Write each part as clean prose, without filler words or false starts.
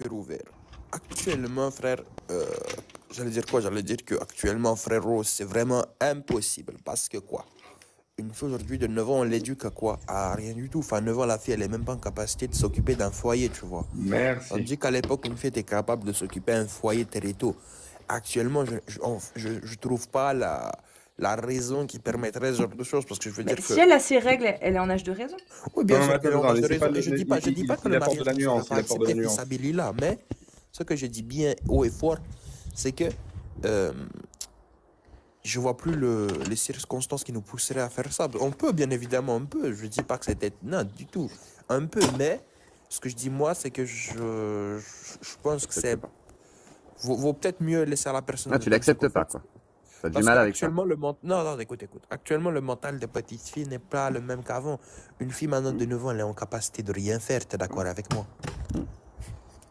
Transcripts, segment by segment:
ouvert. Actuellement, frère, j'allais dire quoi? J'allais dire que actuellement, frérot, c'est vraiment impossible. Parce que quoi? Une fille aujourd'hui de 9 ans, on l'éduque à quoi? À rien du tout. Enfin, 9 ans, la fille, elle est même pas en capacité de s'occuper d'un foyer, tu vois. Merci. Tandis qu'à l'époque, une fille était capable de s'occuper d'un foyer très tôt. Actuellement, je trouve pas la raison qui permettrait ce genre de choses. Parce que je veux Mais dire si que elle a ses règles, elle est en âge de raison. oui, Non, bien non, mais sûr attends, qu'elle est en attends, âge de laissez pas raison. Et je dis pas que il le apporte de mariage la ne sera nuance, pas il apporte de la accepté, nuance. là, mais ce que je dis bien haut et fort, c'est que euh, je vois plus les circonstances qui nous pousseraient à faire ça. On peut, bien évidemment, un peu. Je dis pas que c'était non du tout, un peu, mais ce que je dis moi, c'est que je pense que c'est vaut peut-être mieux laisser à la personne Ah, de tu faire ce l'acceptes qu'elle pas, fait. quoi. T'as du Parce mal avec ça. qu'actuellement, non, non, écoute, écoute. Actuellement, le mental des petites filles n'est pas le même qu'avant. Une fille maintenant de 9 ans, elle est en capacité de rien faire. T'es d'accord avec moi?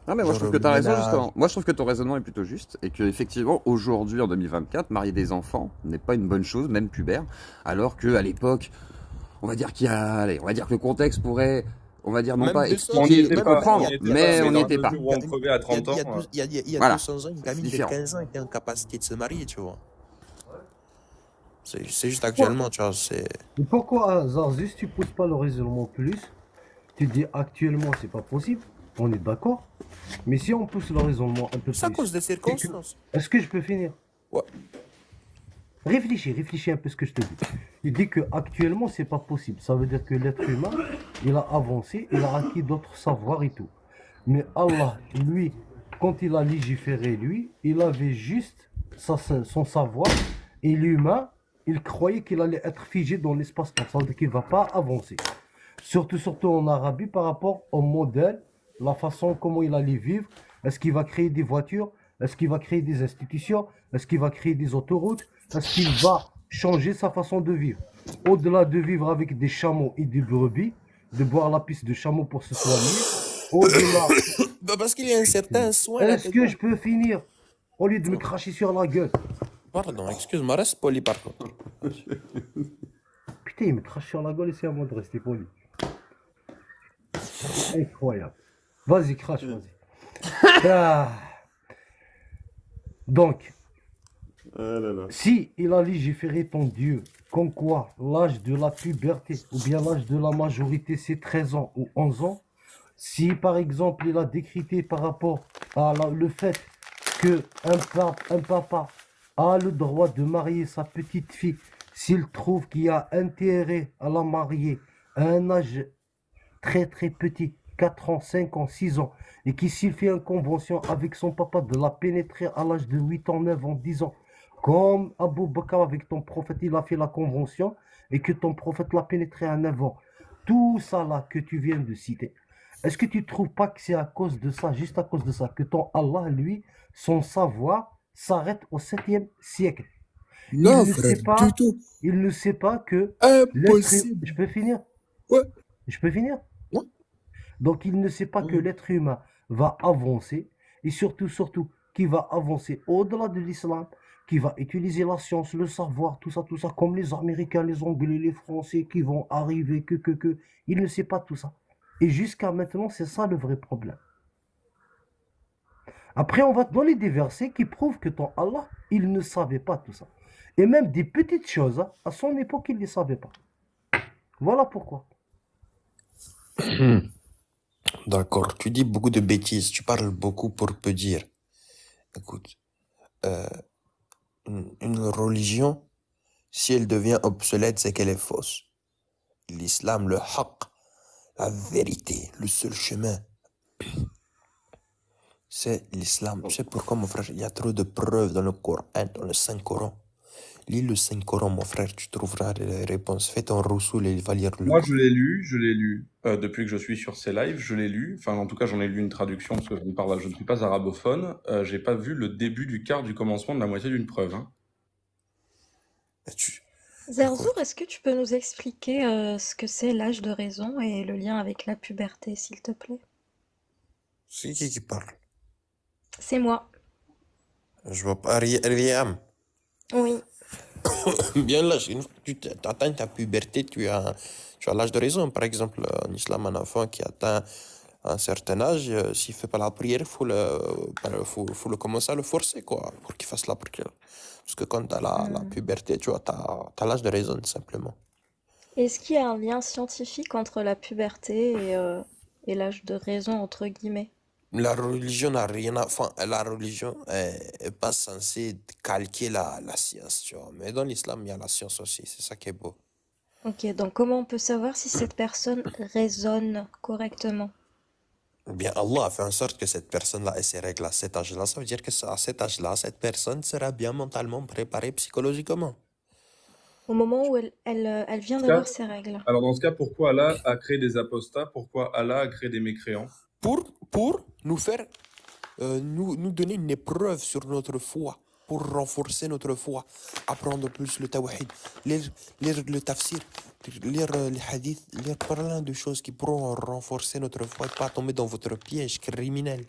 Non, mais moi, je Genre trouve que t'as raison, ménage. justement. Moi, je trouve que ton raisonnement est plutôt juste et que, effectivement, aujourd'hui, en 2024, marier des enfants n'est pas une bonne chose, même pubère, alors qu'à l'époque, on va dire qu'il y a, allez, on va dire que le contexte pourrait, on va dire, non Même pas 200, On n'y expliquer, était même pas, on comprendre, n'y était pas, mais on mais n'y dans était la pas. mesure où on crevait à 30 ans, il y a Voilà. 200 ans, une C'est gamine de différent. 15 ans était en capacité de se marier, tu vois. C'est juste Pourquoi, actuellement, tu vois, c'est... mais pourquoi, Zarzis, tu pousses pas le raisonnement plus? Tu dis actuellement, c'est pas possible. On est d'accord. Mais si on pousse le raisonnement un peu C'est à plus, cause des c'est que... circonstances. Est-ce que je peux finir? Ouais. Réfléchis un peu ce que je te dis. Tu dis que actuellement, c'est pas possible. Ça veut dire que l'être humain, il a avancé, il a acquis d'autres savoirs et tout. Mais Allah, lui, quand il a légiféré, lui, il avait juste son savoir. Et l'humain, il croyait qu'il allait être figé dans l'espace-temps. Ça veut dire qu'il ne va pas avancer. Surtout en Arabie, par rapport au modèle, la façon comment il allait vivre. Est-ce qu'il va créer des voitures? Est-ce qu'il va créer des institutions? Est-ce qu'il va créer des autoroutes? Est-ce qu'il va changer sa façon de vivre? Au-delà de vivre avec des chameaux et des brebis, de boire la pisse de chameau pour se soigner, au-delà... Bah, parce qu'il y a un certain soin Est-ce que là-dedans. je peux finir? Au lieu de me cracher sur la gueule. Pardon, excuse-moi, reste poli par contre. Putain, il me crache sur la gueule et c'est à moi de rester poli. Incroyable. Vas-y, crache, vas-y. Ah. Donc, si il a légiféré ton Dieu, comme quoi l'âge de la puberté ou bien l'âge de la majorité c'est 13 ans ou 11 ans, si par exemple il a décrété par rapport à le fait que un papa a le droit de marier sa petite fille s'il trouve qu'il y a intérêt à la marier à un âge très très petit, 4 ans, 5 ans, 6 ans, et qui s'il fait une convention avec son papa de la pénétrer à l'âge de 8 ans, 9 ans, 10 ans, comme Abu Bakr avec ton prophète, il a fait la convention, et que ton prophète l'a pénétré à 9 ans. Tout ça là que tu viens de citer, est-ce que tu ne trouves pas que c'est à cause de ça, juste à cause de ça, que ton Allah, lui, son savoir s'arrête au 7e siècle? Non, Il ne frère, sait pas, du tout. il ne sait pas que Impossible. Je peux finir? Ouais. Je peux finir? Ouais. Donc il ne sait pas que l'être humain va avancer et surtout qu'il va avancer au-delà de l'islam, qui va utiliser la science, le savoir, tout ça, comme les Américains, les Anglais, les Français qui vont arriver, il ne sait pas tout ça. Et jusqu'à maintenant, c'est ça le vrai problème. Après, on va te donner des versets qui prouvent que ton Allah, il ne savait pas tout ça. Et même des petites choses, hein, à son époque, il ne les savait pas. Voilà pourquoi. D'accord, tu dis beaucoup de bêtises, tu parles beaucoup pour peu dire. Écoute, euh, une religion, si elle devient obsolète, c'est qu'elle est fausse. L'islam, le haqq, la vérité, le seul chemin, c'est l'islam. Tu sais pourquoi, mon frère? Il y a trop de preuves dans le Coran, dans le Saint-Coran. Lis le Saint-Coran, mon frère, tu trouveras les réponses. Fais ton Roussoul et va lire le Moi, Coran. je l'ai lu depuis que je suis sur ces lives, je l'ai lu. Enfin, en tout cas, j'en ai lu une traduction parce que je ne suis pas arabophone. J'ai pas vu le début du quart du commencement de la moitié d'une preuve. Hein. Zerzour, est-ce que tu peux nous expliquer ce que c'est l'âge de raison et le lien avec la puberté, s'il te plaît? C'est qui parle? C'est moi. Je vois pas Riam. Oui. Bien là, une fois que tu atteins ta puberté, tu as l'âge de raison. Par exemple, en islam, un enfant qui atteint À un certain âge, s'il fait pas la prière, faut le commencer à le forcer, quoi, pour qu'il fasse la prière. Parce que quand t'as la Hmm. puberté, tu vois, t'as l'âge de raison, simplement. Est-ce qu'il y a un lien scientifique entre la puberté et l'âge de raison, entre guillemets? La religion n'a rien à... Enfin, la religion est pas censée calquer la science, tu vois. Mais dans l'islam, il y a la science aussi, c'est ça qui est beau. Ok, donc comment on peut savoir si cette personne raisonne correctement? Eh bien, Allah a fait en sorte que cette personne-là ait ses règles à cet âge-là. Ça veut dire que à cet âge-là, cette personne sera bien mentalement préparée psychologiquement. Au moment où elle vient d'avoir ses règles. Alors dans ce cas, pourquoi Allah a créé des apostats? Pourquoi Allah a créé des mécréants? Pour nous faire, nous donner une épreuve sur notre foi, pour renforcer notre foi, apprendre plus le tawhid, lire le tafsir, lire les hadiths, lire plein de choses qui pourront renforcer notre foi et pas tomber dans votre piège criminel.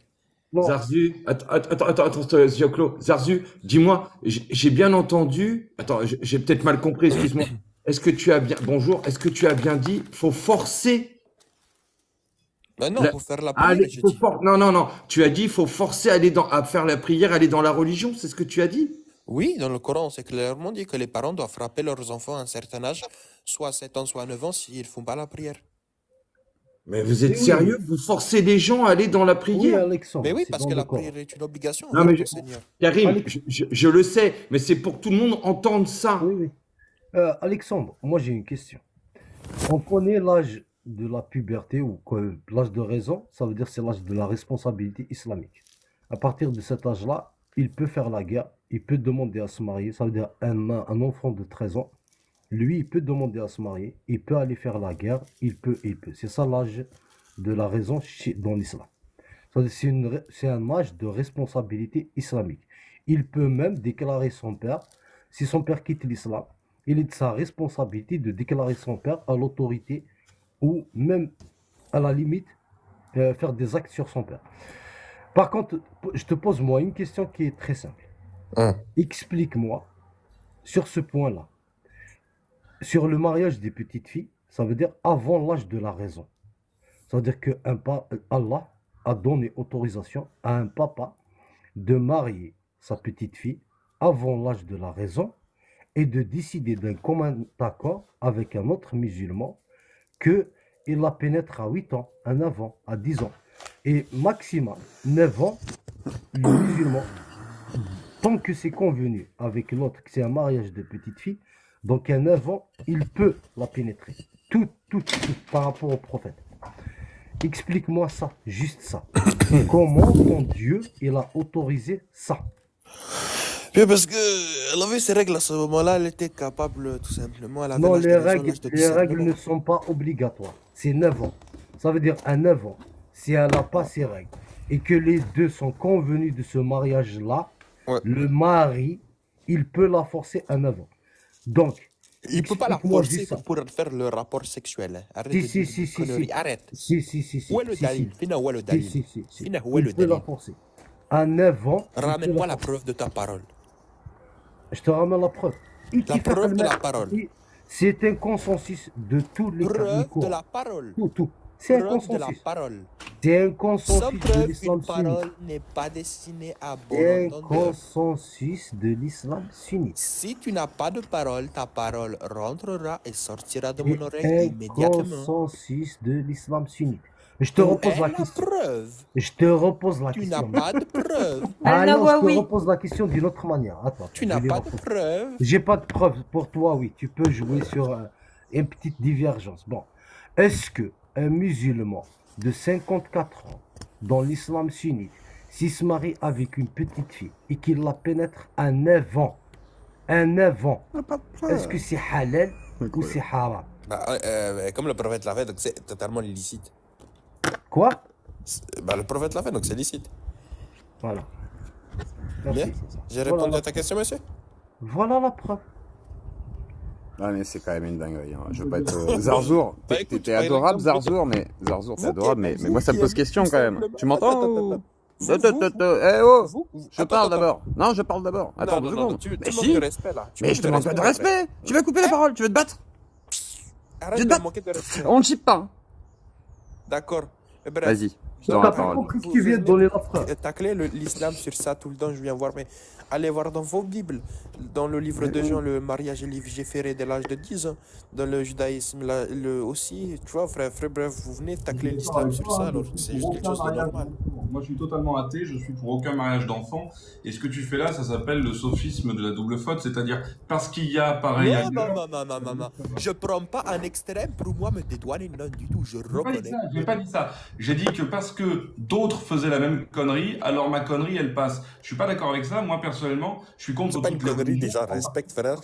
Non, Zarzu, attends, Zioclo. Zarzu, dis-moi, j'ai bien entendu. Attends, j'ai peut-être mal compris, excuse-moi. Est-ce que tu as bien. Bonjour, est-ce que tu as bien dit faut forcer. Mais non, La- pour faire la prière, Allez, j'ai faut dit. Non, non, non. Tu as dit faut forcer à faire la prière, aller dans la religion, c'est ce que tu as dit? Oui, dans le Coran, c'est clairement dit que les parents doivent frapper leurs enfants à un certain âge, soit à 7 ans, soit à 9 ans, s'ils ne font pas la prière. Mais vous êtes oui, sérieux? Vous forcez les gens à aller dans la oui, prière? Alexandre, Mais oui, c'est parce dans que le la Coran. prière est une obligation Non, envers mais ton Seigneur. Karim, Alex- je le sais, mais c'est pour que tout le monde entende ça. Oui, oui. Alexandre, moi j'ai une question. On connaît l'âge de la puberté ou l'âge de raison, ça veut dire c'est l'âge de la responsabilité islamique. À partir de cet âge-là, il peut faire la guerre, il peut demander à se marier, ça veut dire un enfant de 13 ans, lui, il peut demander à se marier, il peut aller faire la guerre, il peut. C'est ça l'âge de la raison dans l'islam. C'est un âge de responsabilité islamique. Il peut même déclarer son père, si son père quitte l'islam, il est de sa responsabilité de déclarer son père à l'autorité ou même à la limite faire des actes sur son père. Par contre, je te pose moi une question qui est très simple. Explique-moi sur ce point-là, sur le mariage des petites filles, ça veut dire avant l'âge de la raison. Ça veut dire que Allah a donné autorisation à un papa de marier sa petite fille avant l'âge de la raison et de décider d'un commun accord avec un autre musulman qu'il la pénètre à 8 ans, à 9 ans, à 10 ans. Et maximum 9 ans, le musulman, tant que c'est convenu avec l'autre, que c'est un mariage de petite fille, donc à 9 ans, il peut la pénétrer. Tout par rapport au prophète. Explique-moi ça, juste ça. Comment ton Dieu, il a autorisé ça? Bien, parce que elle avait ses règles à ce moment-là, elle était capable, tout simplement, elle avait Non, l'âge de les raison, règles, l'âge de les règles discernement. ne sont pas obligatoires. C'est 9 ans. Ça veut dire à 9 ans, si elle n'a pas ses règles et que les deux sont convenus de ce mariage-là, Ouais. le mari, il peut la forcer à 9 ans. Donc, Il peut pas la explique-moi forcer juste ça. pour faire le rapport sexuel. Hein. Arrête Si, de si, dire si, des si, conneries. si. Arrête. Si. Où est le si, dalil? si. Fina, où est le Si, dalil? si. Fina, où est le Il peut la dalil? forcer. À 9 ans, il peut Ramène-moi la la forcer. preuve de ta parole. Je te ramène la preuve. La preuve de la parole. C'est un consensus de tous les Preuve de courants. la parole. Tout. C'est un Preuve de la consensus. parole. C'est un Sans consensus de preuve, l'islam une sunnite. parole n'est pas destinée à bon C'est un entendeur. consensus de l'islam sunnite. Si tu n'as pas de parole, ta parole rentrera et sortira de mon C'est oreille un immédiatement. consensus de l'islam sunnite. Je te Où repose est la la question. preuve? Je te repose la Tu n'as question. pas de preuve. Ah non, je te Al-Nawawi. repose la question d'une autre manière. Attends, Tu je n'as vais pas de reposer. preuve. J'ai pas de preuve pour toi, oui. Tu peux jouer sur une petite divergence. Bon, est-ce que un musulman de 54 ans dans l'islam sunnite, s'il se marie avec une petite fille et qu'il la pénètre à 9 ans, est-ce que c'est halal ou c'est haram? Comme le prophète l'a fait, donc c'est totalement illicite. Quoi? Le prophète l'a fait, donc c'est licite. Voilà. Bien. Merci. J'ai Voilà répondu la à ta question, monsieur? Voilà la preuve. Ah, mais c'est quand même une dinguerie. Hein. Je veux pas être. Zarzour, Bah, écoute, t'es par adorable, exemple, Zarzour, mais. Zarzour, c'est vous adorable, qui- mais vous moi ça me qui pose aimez question tout quand même. simplement- Tu m'entends ou... Vous- Eh oh vous- Je attends, parle attends. d'abord. Non, je parle d'abord. Attends 2 secondes. Tu Mais manques si de respect là. Tu Mais manques je te manque pas de respect Tu vas couper la parole, tu veux te battre Arrête Je te de bats. manquer de respect. On ne chip pas. D'accord. Mais bref. Vas-y. Je t'en T'as pas parle. compris que tu viens de donner la preuve. tacler l'islam sur ça tout le temps, je viens voir, mais allez voir dans vos Bibles, dans le livre de Jean, le mariage est légiféré dès l'âge de 10 ans, dans le judaïsme aussi, tu vois, frère, bref, vous venez tacler l'islam sur ça, alors c'est juste quelque chose de normal. Moi, je suis totalement athée, je suis pour aucun mariage d'enfant. Et ce que tu fais là, ça s'appelle le sophisme de la double faute, c'est-à-dire parce qu'il y a pareil ailleurs. Non, je prends pas un extrême pour moi me dédouaner, non du tout, je reconnais. J'ai pas dit ça. J'ai dit que parce que d'autres faisaient la même connerie, alors ma connerie, elle passe. Je suis pas d'accord avec ça. Moi, personnellement, je suis contre C'est pas une toutes les connerie, religions. déjà, respecte, frère.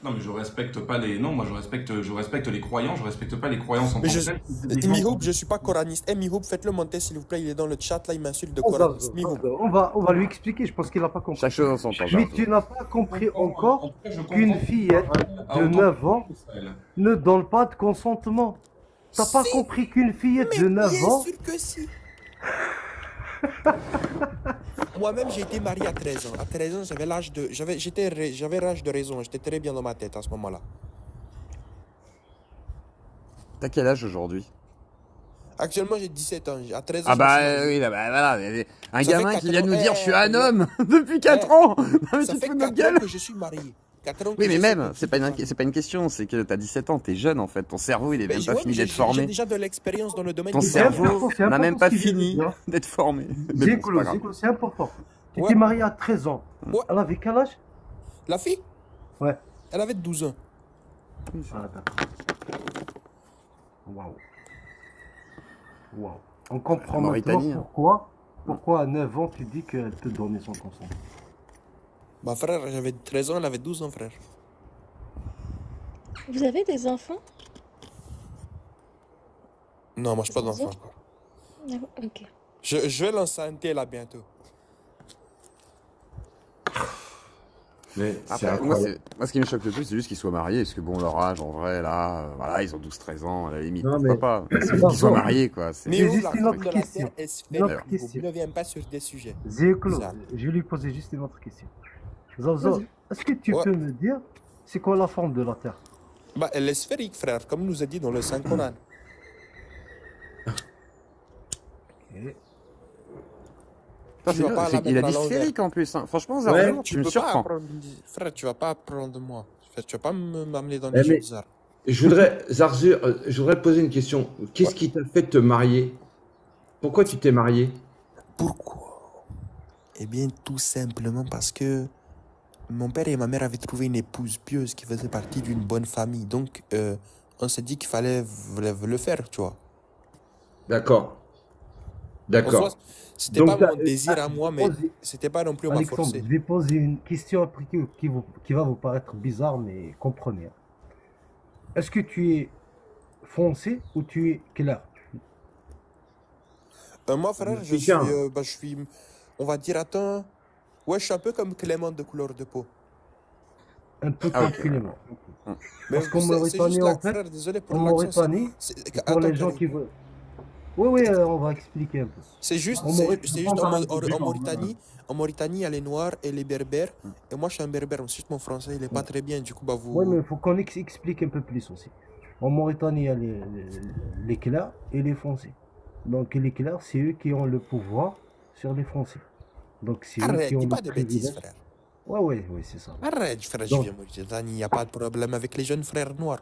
Non, mais je respecte pas les. Non, moi, je respecte les croyants. Je respecte pas les croyances en tant Mais que telles. Mihoub, je suis pas coraniste. Mihoub, faites-le monter s'il vous plaît, il est dans le chat là, il m'insulte de coraniste. Mihoub. On va lui expliquer, je pense qu'il n'a pas compris. Chaque chose en son temps. Mais tu n'as pas compris encore En tout cas, je qu'une comprends fillette à de autant 9 ans Israël. ne donne pas de consentement. T'as pas Si. compris qu'une fillette de 9 Bien ans... sûr que si. Moi-même, j'ai été marié à 13 ans. À 13 ans, j'avais l'âge de raison. J'étais très bien dans ma tête à ce moment-là. T'as quel âge aujourd'hui? Actuellement, j'ai 17 ans. À 13 ans, Ah bah je me suis oui, bah voilà. Un Ça gamin fait qui vient de 4 nous dire ans. je suis un homme depuis 4 ans. Non mais Ça tu te fait fous de notre 4 ans gueule. que je suis marié. 4 ans que Oui mais je même, sais c'est pas une question, c'est que t'as 17 ans, t'es jeune en fait, ton cerveau il est même pas ouais, fini mais d'être J'ai formé. déjà de l'expérience dans le domaine Ton du cerveau c'est n'a même important pas ce qu'il vient de fini dire. d'être formé. Mais bon, c'est pas grave. Zécolo, c'est important. Tu Ouais. t'es marié à 13 ans. Ouais. Elle avait quel âge? La fille, Ouais. elle avait 12 ans. Ah, d'accord. Waouh. Waouh. On comprend Mauritanie, maintenant hein. pourquoi à 9 ans tu dis qu'elle te donnait son consentement. Bah frère, j'avais 13 ans, elle avait 12 ans, frère. Vous avez des enfants? Non, moi je pas Des d'enfant enfants? encore. D'accord, ok. Je vais l'enceinte là bientôt. Mais c'est Après, moi, incroyable. moi, ce qui me choque le plus, c'est juste qu'ils soient mariés, parce que bon, leur âge, en vrai, là, voilà, ils ont 12-13 ans, à la limite, Non, pourquoi mais- pas. Mais c'est Non, qu'ils soient non. mariés, quoi. Mais J'ai où juste la une faute autre de la question. terre, elle se fait. Une autre Vous question. ne viens pas sur des sujets. Zécolo, Ça. je vais lui poser juste une autre question. Zazo, est-ce que tu Ouais. peux me dire c'est quoi la forme de la Terre? Bah, elle est sphérique, frère, comme nous a dit dans le Saint-Coran. Ok. Putain, Tu vas pas la il a mettre à dit l'envers. sphérique en plus, hein. Franchement, Ouais, Zarzo, Tu tu me peux pas surprends. apprendre... Frère, tu vas pas apprendre de moi. Tu vas pas m'amener dans Eh, des choses mais- bizarres. Je voudrais, Zarzur, je voudrais te poser une question. Qu'est-ce qui t'a fait te marier? Pourquoi tu t'es marié? Pourquoi? Eh bien, tout simplement parce que mon père et ma mère avaient trouvé une épouse pieuse qui faisait partie d'une bonne famille. Donc, on s'est dit qu'il fallait le faire, tu vois. D'accord. En D'accord. soi, c'était Donc, pas t'as- mon désir à moi, mais c'était pas non plus on m'a Alexandre, forcé. je vais poser une question après qui va vous paraître bizarre, mais comprenez. Est-ce que tu es foncé ou tu es clair? Moi, frère, je suis, Africain. je suis, on va dire, attends, ouais, je suis un peu comme Clément de couleur de peau. Un peu Ah, ok. tranquillement. Mais Parce qu'en c'est Mauritanie, juste en là, fait, frère, désolé pour En l'accent. Mauritanie, pour Attends, les gens Karim. qui veulent. Oui, on va expliquer un peu. C'est juste, En c'est Mauritanie, c'est juste on en Mauritanie, il y a les Noirs et les Berbères. Et moi, je suis un Berbère. C'est juste mon français, il est pas très bien. Du coup, bah, vous. Oui, mais il faut qu'on explique un peu plus aussi. En Mauritanie, il y a les clairs et les foncés. Donc les clairs, c'est eux qui ont le pouvoir sur les foncés. Donc c'est eux Arrête, qui ont dis le pas de bêtises, privilège. frère. Ouais, c'est ça. Arrête, frère, je Donc- viens de Mauritanie. Il n'y a pas de problème avec les jeunes frères noirs.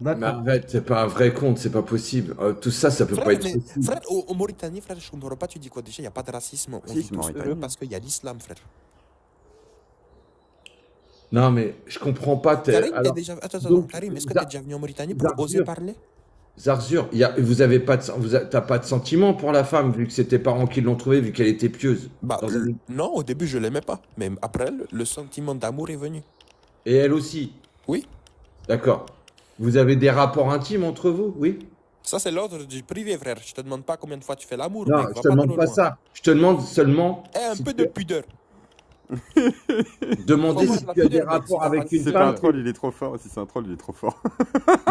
Mais D'accord. arrête, c'est pas un vrai compte, c'est pas possible. Tout ça, ça peut Frère, pas être mais, possible. frère, au Mauritanie, frère, je comprends pas, tu dis quoi déjà? Il n'y a pas de racisme. On Si, vit c'est tous Mauritanie. heureux parce qu'il y a l'islam, frère. Non, mais je comprends pas. Karim, t'es Alors, déjà... Attends, donc, Karim, est-ce que Zar- t'es déjà venu en Mauritanie pour Zarzur. oser parler? Zarzur, vous avez pas t'as pas de sentiment pour la femme, vu que c'est tes parents qui l'ont trouvée, vu qu'elle était pieuse. Bah, Dans un- non, au début, je l'aimais pas. Mais après, le sentiment d'amour est venu. Et elle aussi. Oui. D'accord. Vous avez des rapports intimes entre vous, oui? Ça, c'est l'ordre du privé, frère. Je te demande pas combien de fois tu fais l'amour. Non, mec, je va te demande trop pas loin. ça. Je te demande seulement Et un si peu tu de as- pudeur. demander Faut si voir tu as la des pudeur, rapports mec, avec c'est une C'est pas un femme. troll, il est trop fort. Si c'est un troll, il est trop fort.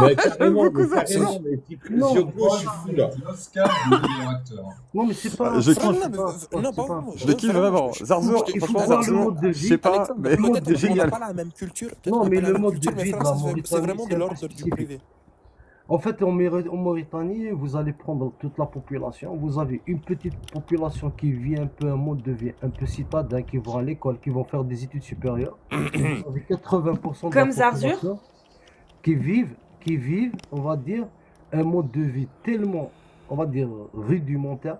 Mais carrément, beaucoup ça. mais Zioclo, je suis fou là. L'Oscar du meilleur acteur. Non, mais c'est pas. Je c'est pas- kiffe. c'est pas- c'est Non, pas- pardon, Je le kiffe vraiment. Zarzo, Il faut franchement, voir le Zarzo, mode de je vie. sais pas, Alexandre, mais peut-être c'est qu'on n'a génial. pas la même culture. peut-être Non, qu'on n'a mais pas la le même mode culture, de mais vie de frère, la ça, c'est Mauritanie, vraiment c'est de un peu l'ordre du spécifique. privé. En fait, en Mauritanie, vous allez prendre toute la population. Vous avez une petite population qui vit un peu un mode de vie un peu citadin, qui vont à l'école, qui vont faire des études supérieures. Vous avez 80% de la Comme Zarzur. population qui vivent, on va dire, un mode de vie tellement, on va dire, rudimentaire.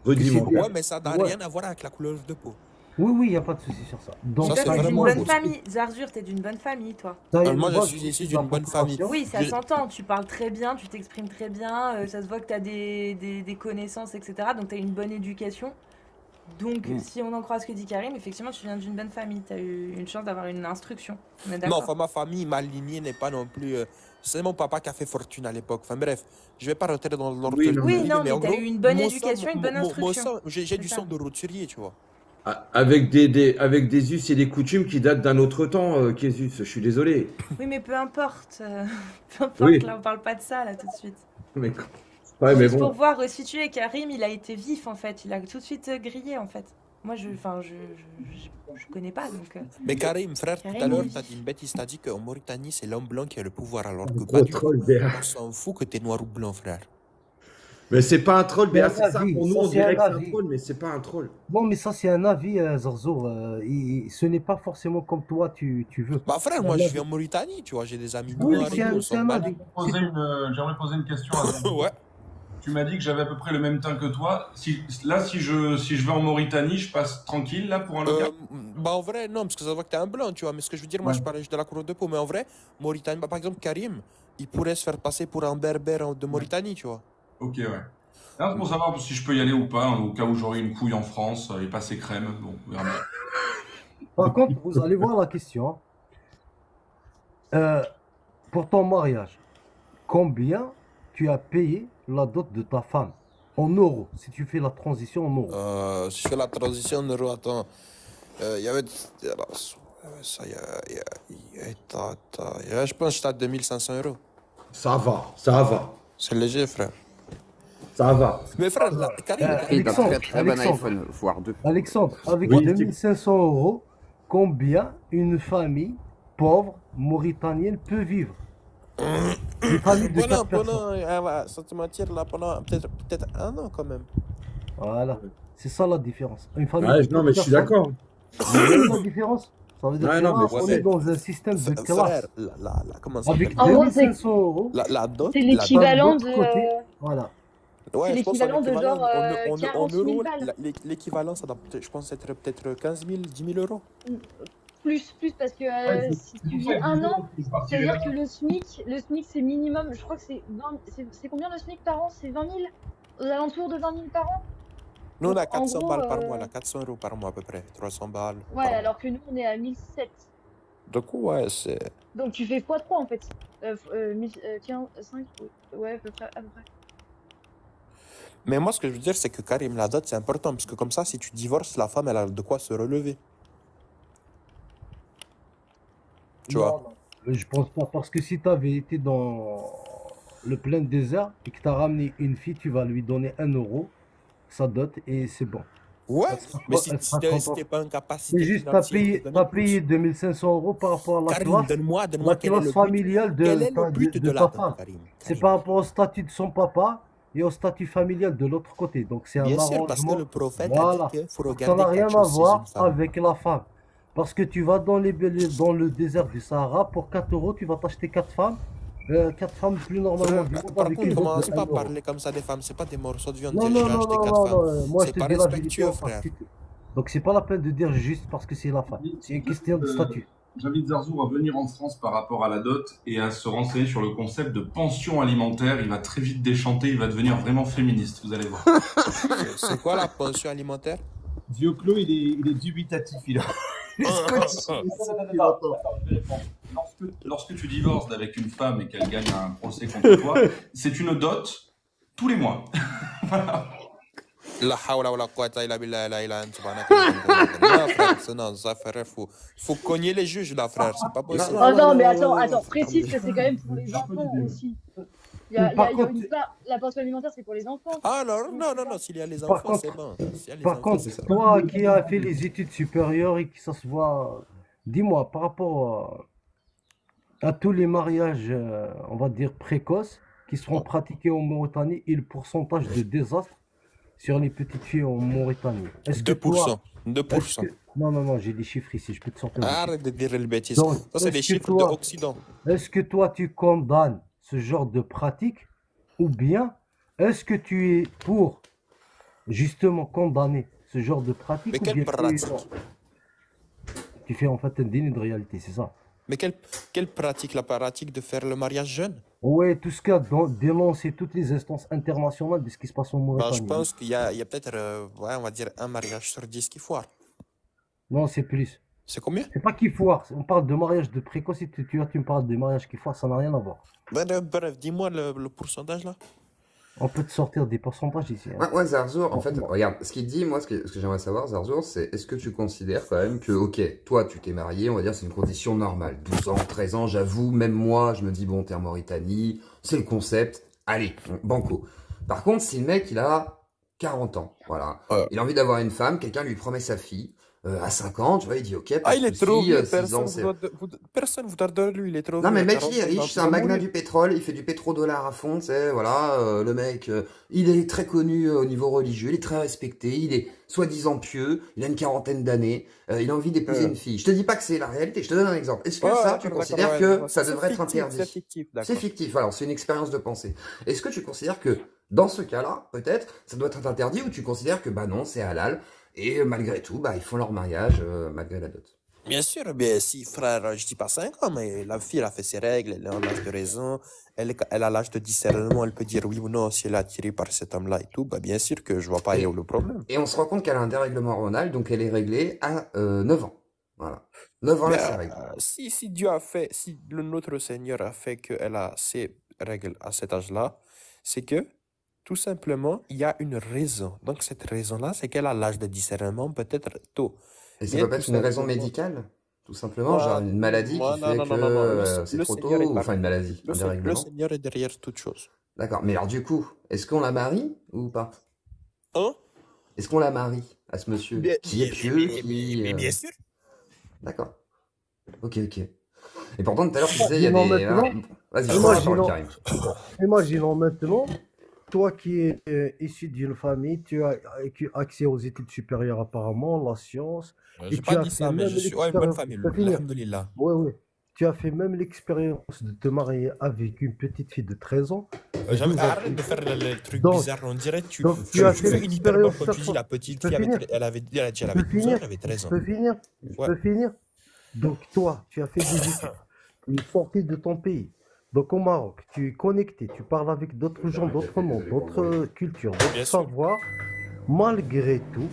Rudimentaire. Ouais, mais ça n'a Ouais. rien à voir avec la couleur de peau. Oui, oui, il n'y a pas de souci sur ça. Donc, Ça, Toi, c'est t'es d'une vraiment bonne beau. famille. Zarzur, t'es d'une bonne famille, toi. ça, il y a Moi, une je base suis de issu la d'une bonne famille. population. Oui, ça Je- s'entend. Tu parles très bien, tu t'exprimes très bien. Ça se voit que t'as des connaissances, etc. Donc, t'as une bonne éducation. Donc, si on en croit ce que dit Karim, effectivement, tu viens d'une bonne famille. T'as eu une chance d'avoir une instruction. On est Non, d'accord. enfin, ma famille, ma lignée n'est pas non plus. C'est mon papa qui a fait fortune à l'époque. Enfin, bref, je vais pas rentrer dans l'ordre Oui, de non, Oui, l'idée, non, mais en t'as gros, eu une bonne mon éducation, une bonne mon instruction. sang, j'ai C'est du ça. sang de roturier, tu vois. Avec avec des us et des coutumes qui datent d'un autre temps, Késus, je suis désolé. Oui, mais peu importe. Peu importe, Oui. là, on parle pas de ça, là, tout de suite. Mais... Ouais, mais Juste pour bon. voir resituer, Karim, il a été vif, en fait. Il a tout de suite grillé, en fait. Moi, je connais pas, donc... Mais Karim, frère, tout à Karim, l'heure, oui. t'as dit une bêtise. T'as dit qu'en Mauritanie, c'est l'homme blanc qui a le pouvoir, alors que Gros pas du tout. troll, Béa. On s'en fout que t'es noir ou blanc, frère. Mais c'est pas un troll, Béa, C'est un c'est ça. avis, Pour nous, ça, on c'est dirait un que c'est un avis. troll, mais c'est pas un troll. Bon, mais ça, c'est un avis, Zarzour. Ce n'est pas forcément comme toi, tu veux. Bah, frère, C'est moi, un je avis. vis en Mauritanie, tu vois, j'ai des amis Oui, noirs et c'est tout, on un s'en bat. avis. J'aimerais poser une question à toi. Ouais. Tu m'as dit que j'avais à peu près le même teint que toi. Si je vais en Mauritanie, je passe tranquille là pour un local? Bah, en vrai, non, parce que ça se voit que t'es un blanc, tu vois. Mais ce que je veux dire, moi, Ouais. je parlais juste de la couleur de peau. Mais en vrai, Mauritanie, bah, par exemple, Karim, il pourrait se faire passer pour un berbère de Mauritanie, tu vois. Ok, ouais. Non, c'est pour savoir si je peux y aller ou pas, hein, au cas où j'aurai une couille en France et passer crème. Bon, on verra bien. Par contre, vous allez voir la question. Pour ton mariage, combien tu as payé la dot de ta femme en euros, si tu fais la transition en euros? Si je fais la transition en euro, attends. Il y avait. Alors, ça, je pense que j'étais à 2500 €. Ça va, ça va, C'est léger, frère. ça va. Mais frère, là, Karim, Et d'un Alexandre, très bon Alexandre. iPhone, voire deux. Alexandre, avec Oui, 2500 euros, combien une famille pauvre mauritanienne peut vivre? Une famille de 4 personnes. sans te mentir, là, pendant peut-être un an quand même. Voilà, c'est ça la différence. Une famille Ouais, de non, mais je 4 suis personnes, d'accord. vous voyez la différence? Ça veut dire Ouais, que non, là, mais on c'est- est dans un système de Frère, classe. comment ça Avec s'appelle? En gros, c'est 2500 euros, La dot, c'est la l'équivalent l'autre de. côté, voilà. Ouais, c'est je pense l'équivalent de l'équivalent genre en 40 000 euros, balles. l'équivalent, ça doit, je pense, être peut-être 15 000, 10 000 euros. Plus, parce que si tu vis un an, c'est-à-dire que le SMIC c'est minimum, je crois que c'est 20 c'est combien le SMIC par an? C'est 20 000? Aux alentours de 20 000 par an? Nous, on a Donc, en 400 gros, balles par mois, là, 400 € par mois à peu près, 300 balles. Ouais, par mois. alors que nous, on est à 1007. Du coup, ouais, c'est. Donc tu fais x3 en fait. 5, ouais, à peu près. Mais moi, ce que je veux dire, c'est que Karim, la dot, c'est important, parce que comme ça, si tu divorces, la femme, elle a de quoi se relever. Tu vois? Non, je pense pas, parce que si tu avais été dans le plein désert et que tu as ramené une fille, tu vas lui donner 1 euro, sa dot, et c'est bon. Ouais, Elle sera mais pas- si elle sera t'es contente. pas en capacité C'est juste, financière de donner t'as plus. payé 2500 euros par rapport à la Karim, classe, donne-moi la quel est classe le but. familiale Quel est le but de de la ta dot, femme. Karim? C'est Karim. par rapport au statut de son papa et au statut familial de l'autre côté. Donc c'est un Bien sûr, parce que arrangement. le prophète Voilà. a dit qu'il faut Ça regarder n'a rien quatre à choses chez voir une femme. avec la femme. Parce que tu vas dans le désert du Sahara, pour 4 euros, tu vas t'acheter 4 femmes. 4 femmes plus normalement vivantes Par avec contre, une dot commence de pas 1 à euro. parler comme ça des femmes, c'est pas des morceaux de viande. Non, Dire, non, je vais non, acheter non, 4 non, femmes. non. Moi je C'est te pas dis la vérité respectueux, en frère. face. Donc c'est pas la peine de dire juste parce que c'est la femme. C'est une question de statut. J'invite Zarzour à venir en France par rapport à la dot et à se renseigner sur le concept de pension alimentaire. Il va très vite déchanter, il va devenir vraiment féministe, vous allez voir. C'est quoi la pension alimentaire? Vieux Claude, il est dubitatif, il a. Lorsque tu divorces avec une femme et qu'elle gagne un procès contre toi, c'est une dot tous les mois. Voilà. La hawla wa la quwwata illa billah la ilaha illa anta subhanaka non, frère, c'est non, ça, frère, faut cogner les juges, là, frère, c'est pas possible. Oh non, mais attends, précise que c'est quand même pour les enfants aussi. Par contre, La pension alimentaire, c'est pour les enfants. Ah non, s'il y a les Par enfants, contre- c'est bon. S'il y a les Par enfants, contre, c'est ça. toi qui as fait les études supérieures et qui ça se voit, dis-moi, par rapport à tous les mariages, on va dire précoces, qui seront pratiquées en Mauritanie et le pourcentage de désastre sur les petites filles en Mauritanie. Est-ce que toi, 2%. est-ce que... Non, non, non, j'ai des chiffres ici, je peux te sortir des chiffres. Arrête de dire les bêtises. Donc, Ça, c'est des est-ce que chiffres de toi, Occident. est-ce que toi, tu condamnes ce genre de pratique ou bien est-ce que tu es pour justement condamner ce genre de pratique Mais ou quelle bien pratique? tu fais en fait un déni de réalité, c'est ça? Mais quelle pratique? La pratique de faire le mariage jeune? Ouais, tout ce qu'a dénoncé toutes les instances internationales de ce qui se passe en Ben, je Mauritanie. pense qu'il y a peut-être, ouais, on va dire, un mariage sur 10 qui foire. Non, c'est plus. C'est combien? C'est pas qui foire, on parle de mariage de précoce et tu me parles de mariage qui foire, ça n'a rien à voir. Bref, dis-moi le pourcentage là. On peut te sortir des pourcentages ici. Hein. Ouais, Zarzour, en fait, regarde, ce qu'il dit, moi, ce que j'aimerais savoir, Zarzour, c'est est-ce que tu considères quand même que, ok, toi, tu t'es marié, on va dire, c'est une condition normale. 12 ans, 13 ans, j'avoue, même moi, je me dis, bon, t'es en Mauritanie, c'est le concept, allez, banco. Par contre, si le mec, il a 40 ans, voilà, il a envie d'avoir une femme, quelqu'un lui promet sa fille, à 5 ans, tu vois, il dit, ok, pas il de est trop souci, vieux, 6 ans, c'est... personne voudra de lui, il est trop Non, vieux. mais le mec, 40 il est ans, riche, c'est un magnat du pétrole, il fait du pétrodollar à fond, tu sais, voilà, le mec, il est très connu au niveau religieux, il est très respecté, il est soi-disant pieux, il a une quarantaine d'années, il a envie d'épouser une fille. Je te dis pas que c'est la réalité, je te donne un exemple. Est-ce que ça, tu considères que ça devrait être interdit? C'est fictif, d'accord. C'est fictif, alors c'est une expérience de pensée. Est-ce que tu considères que, dans ce cas-là, peut-être, ça doit être interdit, ou tu considères que, bah non, c'est halal, et malgré tout, bah, ils font leur mariage, malgré la dot? Bien sûr, bien si frère, je dis pas 5 ans, mais la fille, elle a fait ses règles, elle est en âge de raison, elle a l'âge de discernement, elle peut dire oui ou non si elle est attirée par cet homme-là et tout, bah bien sûr que je vois pas où le problème. Et on se rend compte qu'elle a un dérèglement hormonal, donc elle est réglée à 9 ans. Voilà. 9 ans, là, c'est réglé. Si Dieu a fait, si notre Seigneur a fait qu'elle a ses règles à cet âge-là, c'est que, tout simplement, il y a une raison. Donc cette raison-là, c'est qu'elle a l'âge de discernement peut-être tôt. Et ça peut pas être une raison médicale, tout simplement, genre une maladie qui fait que c'est trop tôt, ou enfin une maladie, un dérèglement. Le Seigneur est derrière toute chose. D'accord, mais alors du coup, est-ce qu'on la marie ou pas? Hein? Est-ce qu'on la marie à ce monsieur qui est pieux, qui... bien sûr. D'accord. Ok. Et pourtant, tout à l'heure, tu disais, il y a des... Vas-y, imaginons maintenant, toi qui es issu d'une famille, tu as accès aux études supérieures apparemment, la science. J'ai pas dit ça, mais je suis une bonne famille. Alhamdoulilah. Oui. Tu as fait même l'expérience de te marier avec une petite fille de 13 ans. Arrête de faire les trucs bizarres, on dirait que tu fais une hyperbole quand tu dis la petite fille, elle avait 12 ans, j'avais 13 ans. Je peux finir. Donc toi, tu as fait des études, une sortie de ton pays. Donc au Maroc, tu es connecté, tu parles avec d'autres gens, d'autres mondes, d'autres cultures, d'autres savoirs. Malgré tout,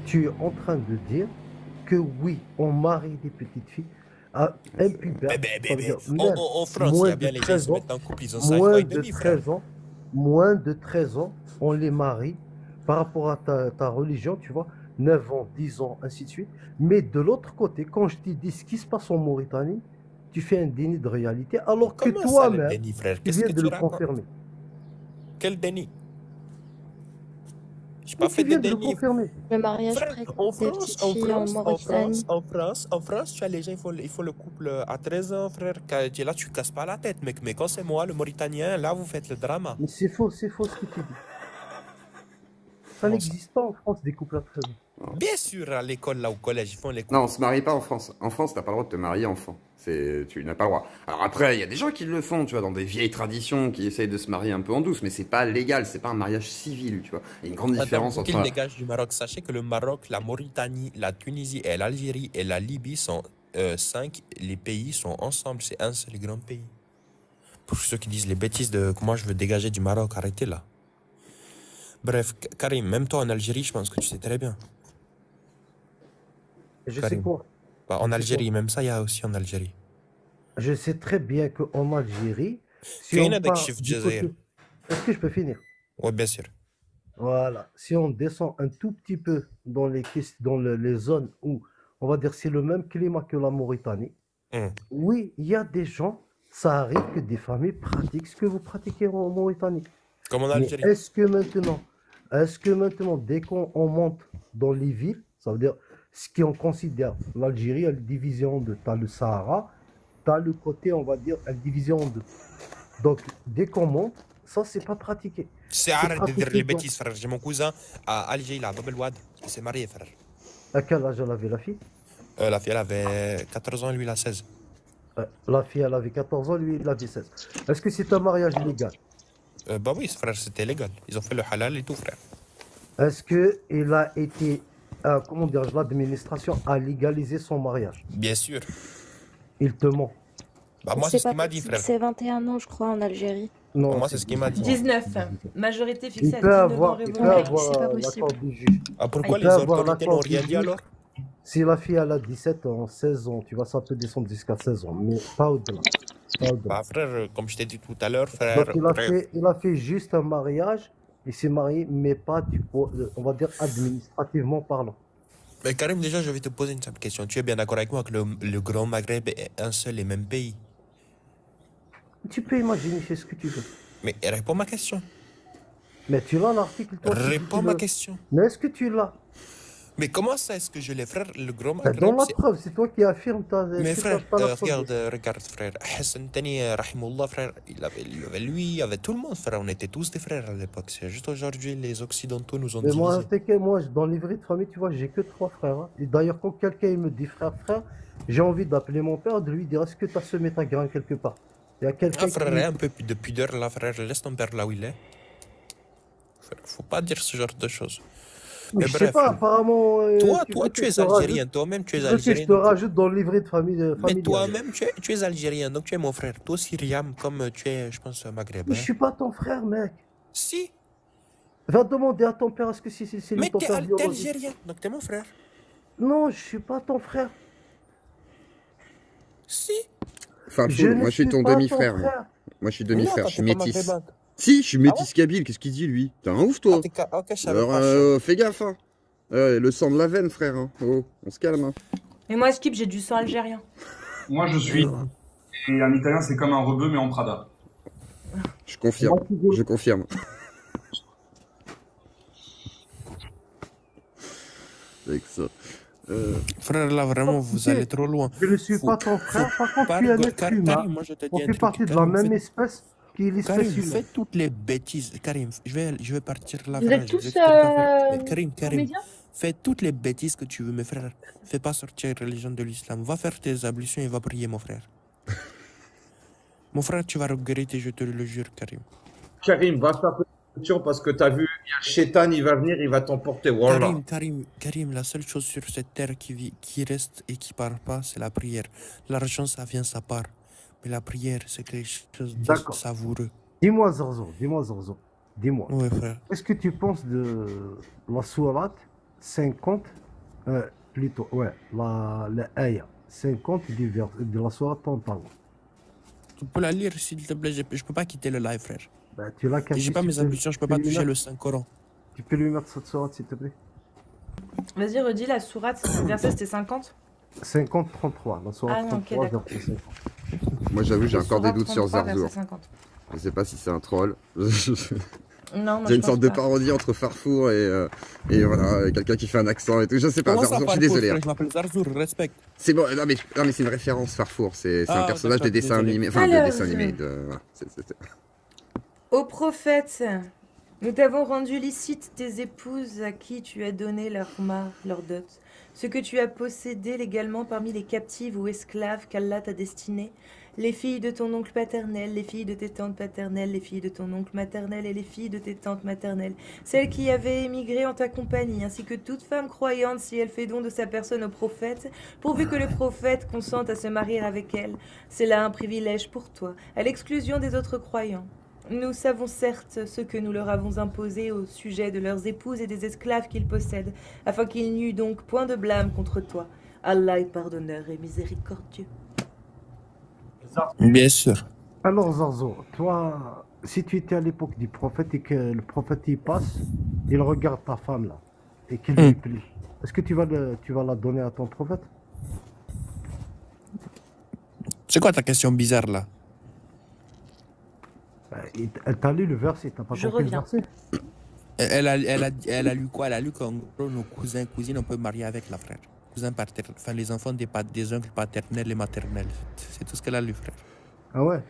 tu es en train de dire que oui, on marie des petites filles à un pubère. En France, il y a bien les gens qui se mettent en couple, ils ont 5 ans et demi, frère. Moins de 13 ans, on les marie par rapport à ta religion, tu vois, 9 ans, 10 ans, ainsi de suite. Mais de l'autre côté, quand je te dis ce qui se passe en Mauritanie, tu fais un déni de réalité, alors que toi-même, tu viens de le confirmer. Quel déni? J'ai pas fait de déni. Le mariage précoce des petites filles en Mauritanie. En France, tu as les gens, il faut le couple à 13 ans, frère. Là, tu casses pas la tête, mec. Mais quand c'est moi, le Mauritanien, là, vous faites le drama. Mais c'est faux ce que tu dis. Ça n'existe pas en France, des couples à 13 ans. Bien sûr, à l'école, là, au collège, ils font les couples. Non, on se marie pas en France. En France, t'as pas le droit de te marier enfant. Tu n'as pas le droit. Alors après, il y a des gens qui le font, tu vois, dans des vieilles traditions, qui essayent de se marier un peu en douce, mais c'est pas légal, c'est pas un mariage civil, tu vois. Il y a une grande différence entre... Qu'il dégage du Maroc. Sachez que le Maroc, la Mauritanie, la Tunisie et l'Algérie et la Libye sont 5, les pays sont ensemble, c'est un seul grand pays. Pour ceux qui disent les bêtises de comment je veux dégager du Maroc, arrêtez là. Bref, Karim, même toi en Algérie, je pense que tu sais très bien. Je sais quoi? Bah, en Algérie, même ça, il y a aussi en Algérie. Je sais très bien qu'en Algérie, si on part Est-ce que je peux finir? Oui, bien sûr. Voilà. Si on descend un tout petit peu dans les zones où, on va dire, c'est le même climat que la Mauritanie, oui, il y a des gens, ça arrive que des familles pratiquent ce que vous pratiquez en Mauritanie. Comme en Algérie. Mais est-ce que maintenant, dès qu'on monte dans les villes, ça veut dire ce qu'on considère l'Algérie, elle est divisée en deux. Tu as le Sahara, tu as le côté, on va dire, elle est divisée en deux. Donc, dès qu'on monte, ça, c'est pas pratiqué. C'est arrête de dire les bêtises, frère. J'ai mon cousin à Alger, il a Bab El Ouad. Il s'est marié, frère. À quel âge elle avait la fille? La fille, elle avait 14 ans, lui, il a 16. La fille, elle avait 14 ans, lui, il avait 16. Est-ce que c'est un mariage légal? Bah oui, frère, c'était légal. Ils ont fait le halal et tout, frère. Est-ce qu'il a été, comment dire, l'administration a légalisé son mariage? Bien sûr. Il te ment. Bah moi, c'est ce qu'il m'a dit, frère. C'est 21 ans, je crois, en Algérie. Non, Bah, moi, c'est ce qu'il m'a dit. 19. Majorité fixée Il à peut 19 ans avoir, il révolue. peut c'est pas avoir possible. l'accord du juge. Ah, pourquoi Il les peut avoir autorités l'accord n'ont du rien dit juge. alors? Si la fille elle a 17 ans, 16 ans, tu vois, ça peut descendre jusqu'à 16 ans, mais pas au-delà. Pas au-delà. Bah frère, comme je t'ai dit tout à l'heure, frère, Donc bref. il a fait juste un mariage, il s'est marié, mais pas, on va dire, administrativement parlant. Mais Karim, déjà, je vais te poser une simple question. Tu es bien d'accord avec moi que le Grand Maghreb est un seul et même pays? Tu peux imaginer, c'est ce que tu veux. Mais réponds à ma question. Mais tu l'as l'article, toi. Réponds à ma question. Mais est-ce que tu l'as? Mais comment ça est-ce que je l'ai, frère? Le Grand Dans Maghreb, la c'est... preuve, c'est toi qui affirmes ta. Mais est-ce que frère, t'as pas la preuve? regarde, frère. Hassan Tani, rahimullah, frère, il avait lui, il y avait tout le monde, frère. On était tous des frères à l'époque. C'est juste aujourd'hui, les Occidentaux nous ont Mais moi, divisés. t'inquiète, moi, dans les livret de famille, tu vois, j'ai que 3 frères. Hein. Et d'ailleurs, quand quelqu'un il me dit frère, j'ai envie d'appeler mon père, de lui dire est-ce que tu as semé ta graine quelque part? Il y a quelqu'un Ah, frère, qui. un peu de pudeur là, frère. Laisse ton père là où il est. Frère, faut pas dire ce genre de choses. Mais Je sais bref, pas, apparemment. toi, tu es algérien. Toi-même, tu es Tu veux que je algérien. te rajoute dans le livret de famille. Mais familial. toi-même, tu es algérien, donc tu es mon frère. Toi aussi, Riam, comme tu es, je pense, Mais maghrébin. je suis pas ton frère, mec. Si, Va demander à ton père est-ce que c'est lui mais ton t'es père biologique. algérien, donc t'es mon frère. Non, je suis pas ton frère. Si. Enfin, Je ne moi, je suis ton pas demi-frère. ton Moi. frère. Moi, je suis Non, demi-frère, toi, je suis t'es pas métis. maghrébin. Si, je suis Ah métis kabyle, qu'est-ce qu'il dit, lui? T'es un ouf, toi? Ok, je savais Alors, pas. fais gaffe, hein. Le sang de la veine, frère. Hein. Oh, on se calme. Hein. Mais moi, Skip, j'ai du sang algérien. Moi, je suis. Et un italien, c'est comme un rebeu, mais en Prada. Je confirme. Je confirme. Avec ça. Frère, là, vraiment, vous allez trop loin. Je ne suis pas ton frère, par contre, tu es un être humain. Moi, je te dis On un fait truc. partie de la Karim, même espèce qui est l'espèce Karim, humaine. fais toutes les bêtises. Karim, je vais partir là. Vous frère, êtes je vais tous expliquer l'affaire. Mais Karim, comédiens? fais toutes les bêtises que tu veux, mes frères. Fais pas sortir la religion de l'islam. Va faire tes ablutions et va prier, mon frère. Mon frère, tu vas regretter, je te le jure, Karim. Karim, va faire attention parce que t'as vu, il y a Shaitan, il va venir, il va t'emporter. Voilà. Karim, la seule chose sur cette terre qui reste et qui part pas, c'est la prière. L'argent, ça vient, ça part. Mais la prière, c'est quelque chose de D'accord. savoureux. Dis-moi, Zorzo, dis-moi. Ouais, frère. Qu'est-ce que tu penses de la sourate 50, plutôt, ouais, la ayah 50 de la sourate en parlant? Tu peux la lire, s'il te plaît. Je peux pas quitter le live, frère. Ben, tu l'as Et caché. j'ai pas mes ablutions, je peux pas toucher le Saint-Coran. Tu peux lui mettre cette sourate, s'il te plaît? Vas-y, redis la sourate, le verset c'était 50. 50-33, la sourate Ah non, ok, 33, d'accord. verset 50. Moi, j'avoue, j'ai encore des Sourate doutes sur 33, verset Zarzour. 50. Je sais pas si c'est un troll. Non, moi, J'ai je une pense sorte de pas. parodie entre Farfour et voilà, quelqu'un qui fait un accent et tout. Je sais pas, Comment ça, Zarzour, je suis Farfour, désolé. frère, Hein. je m'appelle Zarzour, respect. C'est bon, non mais c'est une référence, Farfour. C'est un Ah, personnage de d'accord, dessin désolé. animé. Enfin, de Alors, dessin animé. Voilà, Ô prophète, nous t'avons rendu licite tes épouses à qui tu as donné leur mar, leur dot, ce que tu as possédé légalement parmi les captives ou esclaves qu'Allah t'a destinées, les filles de ton oncle paternel, les filles de tes tantes paternelles, les filles de ton oncle maternel et les filles de tes tantes maternelles, celles qui avaient émigré en ta compagnie, ainsi que toute femme croyante si elle fait don de sa personne au prophète, pourvu que le prophète consente à se marier avec elle. C'est là un privilège pour toi, à l'exclusion des autres croyants. Nous savons certes ce que nous leur avons imposé au sujet de leurs épouses et des esclaves qu'ils possèdent, afin qu'il n'y eût donc point de blâme contre toi. Allah est pardonneur et miséricordieux. Bien sûr. Alors, Zarzo, toi, si tu étais à l'époque du prophète et que le prophète y passe, il regarde ta femme là, et qu'il lui plaît, est-ce que tu vas la donner à ton prophète? C'est quoi ta question bizarre là? Elle t'a lu le verset, t'as pas Je compris le reviens. verset? Elle a lu quoi? Elle a lu qu'en gros, nos cousins, cousines, on peut marier avec la frère. Cousins paternels, enfin les enfants des oncles paternels et maternels. C'est tout ce qu'elle a lu, frère. Ah ouais?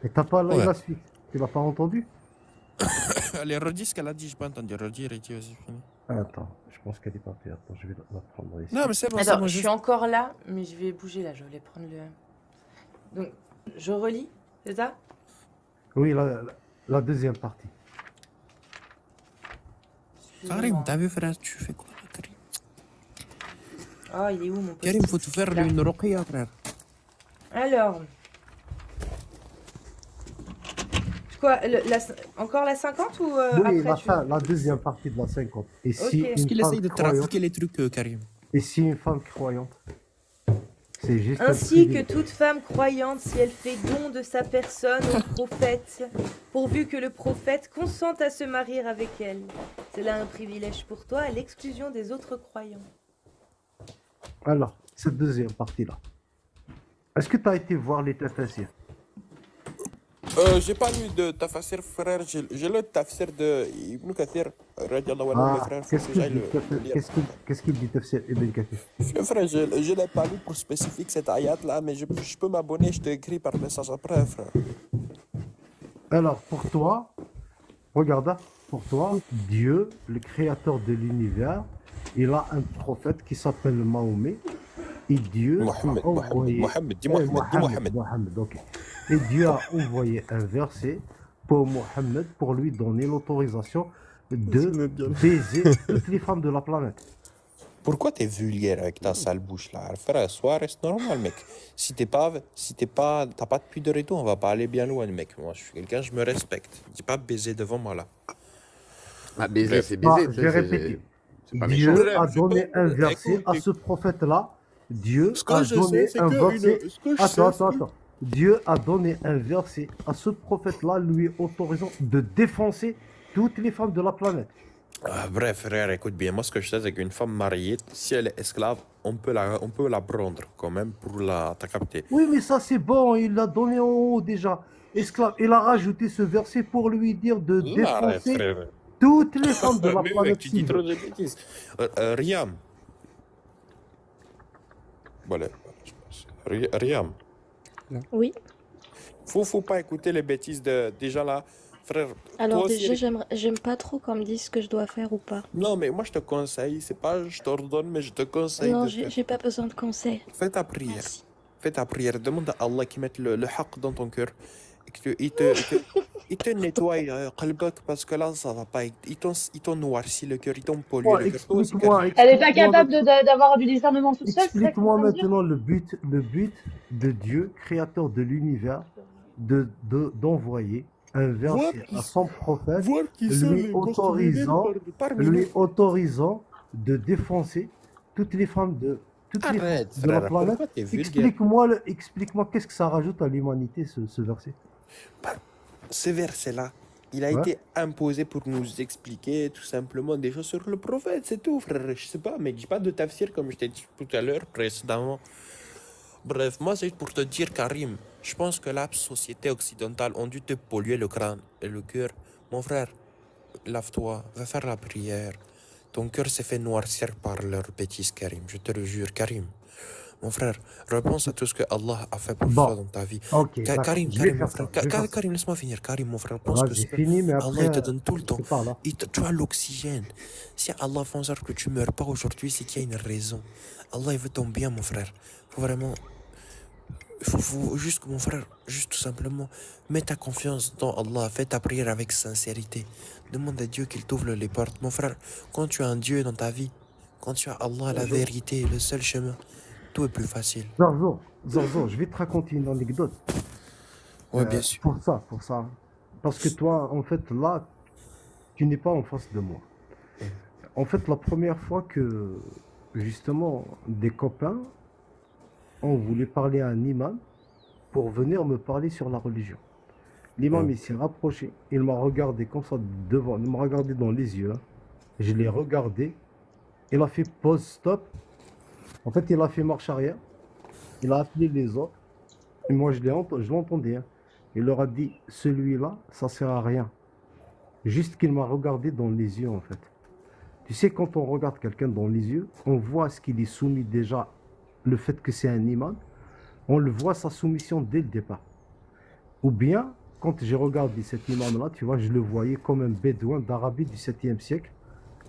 Et t'as pas Ouais. la suite. Tu l'as pas entendu? Allez, redis ce qu'elle a dit, j'ai pas entendu. Redis, vas-y, fini. Attends, je pense qu'elle est partie. Attends, je vais la prendre ici. Non, mais c'est bon, Attends, je juste. suis encore là, mais je vais bouger là, je vais prendre le... Donc, je relis, c'est ça? Oui, la deuxième partie. Karim, t'as vu, frère, tu fais quoi, là, Karim? Oh, il est où mon pote? Karim, faut te faire Là. une ruqya, frère. Alors... Quoi, encore la 50 ou Oui, après la deuxième partie de la 50. Et si Ok. Est-ce une qu'il femme essaye de croyante, trafiquer les trucs, Karim? et si une femme croyante, c'est juste un Ainsi que privilège. toute femme croyante, si elle fait don de sa personne au prophète, pourvu que le prophète consente à se marier avec elle. C'est là un privilège pour toi, à l'exclusion des autres croyants. Alors, cette deuxième partie-là. Est-ce que tu as été voir les tafsirs? J'ai pas lu de tafsir, frère. J'ai le tafsir de Ibn Kathir, radiallahu anhu, mes Ah, frères. Faut qu'est-ce que j'aille qu'il le lire. qu'est-ce qu'il dit tafsir Ibn Kathir? Frère, je l'ai pas lu pour spécifique cette ayat là, mais je peux m'abonner, je t'écris par message après, frère. Alors, pour toi, regarde, hein, pour toi, Dieu, le créateur de l'univers, il a un prophète qui s'appelle Mahomet. Et Dieu Mohammed, a envoyé... Mohammed, dis Ouais, Mohammed, dis Mohammed. ok. Et Dieu a envoyé un verset pour Mohammed pour lui donner l'autorisation de baiser toutes les femmes de la planète. Pourquoi t'es vulgaire avec ta sale bouche là? Frère, sois reste normal, mec. Si t'as pas de pudeur et tout, on va pas aller bien loin, mec. Moi, je suis quelqu'un, je me respecte. Dis pas baiser devant moi là. Ah, baiser, c'est Ah, baiser. je vais répéter. C'est pas méchant. Dieu a donné un verset à ce prophète-là. Dieu a donné un verset. Attends. Dieu a donné un verset à ce prophète-là, lui autorisant de défoncer toutes les femmes de la planète. Ah, bref, frère, écoute bien. Moi, ce que je sais, c'est qu'une femme mariée, si elle est esclave, on peut la prendre quand même pour t'as capté. Oui, mais ça c'est bon, il l'a donné en haut déjà. Esclave. Il a rajouté ce verset pour lui dire de Arrête, défoncer frère. toutes les femmes de la Mais planète. mec, tu dis trop de bêtises. Riam. Voilà, je pense. Riam. Oui. Faut pas écouter les bêtises des gens là. Frère, Alors toi aussi, déjà, j'aime pas trop qu'on me dise ce que je dois faire ou pas. non, mais moi je te conseille, c'est pas je t'ordonne, mais je te conseille Non, de faire. j'ai pas besoin de conseils. Fais ta prière. Merci. Fais ta prière. Demande à Allah qu'il mette le haqq dans ton cœur. Et qu'il te nettoie qalbak, parce que là, ça va pas. Il t'ont noirci le cœur, ils t'ont pollué Bon, le cœur. Toi aussi, explique-moi. Elle est pas explique-moi capable d'avoir du discernement toute seule, c'est ça que tu Explique-moi veux me dire? maintenant le but de Dieu, créateur de l'univers, d'envoyer un verset à son prophète, voir qui sont lui les gosses criminels parmi lui nous. autorisant de défoncer toutes les femmes de Arrête, de la frère, planète. pourquoi t'es vulgaire? Explique-moi qu'est-ce que ça rajoute à l'humanité, ce verset. Ce verset-là, il a Ouais. été imposé pour nous expliquer tout simplement des choses sur le prophète, c'est tout, frère. Je sais pas, mais dis pas de tafsir comme je t'ai dit tout à l'heure, précédemment. Bref, moi, c'est juste pour te dire, Karim, je pense que la société occidentale ont dû te polluer le crâne et le cœur. Mon frère, lave-toi, va faire la prière. Ton cœur s'est fait noircir par leurs bêtises, Karim. Je te le jure, Karim. Mon frère, repense à tout ce que Allah a fait pour Bon. toi dans ta vie. Ok, d'accord. Karim, Je vais mon faire frère, ça, je vais faire ça. Karim, laisse-moi finir. Karim, mon frère, pense que Vas-y, fini, mais Allah, après, il te donne tout le temps. c'est pas là. Tu as l'oxygène. Si Allah fait en sorte que tu meurs pas aujourd'hui, c'est qu'il y a une raison. Allah, il veut ton bien, mon frère. Faut vraiment... Faut juste, mon frère, juste tout simplement, mets ta confiance dans Allah, fais ta prière avec sincérité. Demande à Dieu qu'il t'ouvre les portes. Mon frère, quand tu as un Dieu dans ta vie, quand tu as Allah, la vérité, le seul chemin, tout est plus facile. Zorzo, je vais te raconter une anecdote. Ouais, bien sûr. Pour ça. Parce que toi, en fait, là, tu n'es pas en face de moi. En fait, la première fois que, justement, des copains ont voulu parler à un imam pour venir me parler sur la religion. L'imam, il s'est rapproché, il m'a regardé comme ça devant, il m'a regardé dans les yeux. Hein. Je l'ai regardé, il a fait pause, stop. En fait, il a fait marche arrière, il a appelé les autres, et moi je l'entendais. Hein. Il leur a dit, celui-là, ça sert à rien. Juste qu'il m'a regardé dans les yeux, en fait. Tu sais, quand on regarde quelqu'un dans les yeux, on voit ce qu'il est soumis déjà, le fait que c'est un imam, on le voit sa soumission dès le départ. Ou bien, quand je regardais cet imam-là, tu vois, je le voyais comme un bédouin d'Arabie du 7e siècle,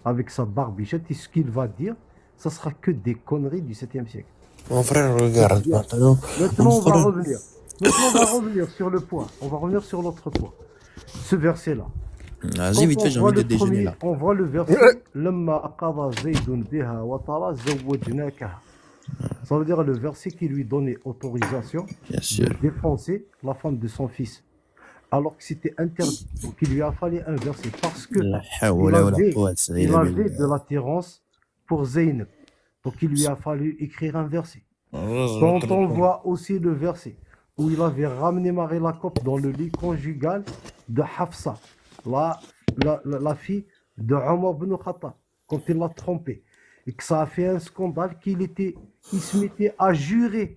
avec sa barbichette, et ce qu'il va dire, ça sera que des conneries du 7e siècle. Mon frère, regarde maintenant. Maintenant, Mon on va frère, revenir. Maintenant, on va revenir sur le point. On va revenir sur l'autre point. Ce verset-là. vas-y, Quand vite fait, on j'ai voit envie de le déjeuner premier, là. on voit le verset Lamma aqada Zaydun biha wa tara zawwajnakaha. Ça veut dire le verset qui lui donnait autorisation Bien de sûr. défoncer la femme de son fils. Alors que c'était interdit. Donc il lui a fallu un verset parce que La il hawla wa la avait, quwwata il illa avait billah. de l'attirance pour Zaynab. Donc il lui a fallu écrire un verset. Quand on voit aussi le verset où il avait ramené Marie Lacoste dans le lit conjugal de Hafsa, la fille de Omar ibn Khattab, quand il l'a trompée, et que ça a fait un scandale il se mettait à jurer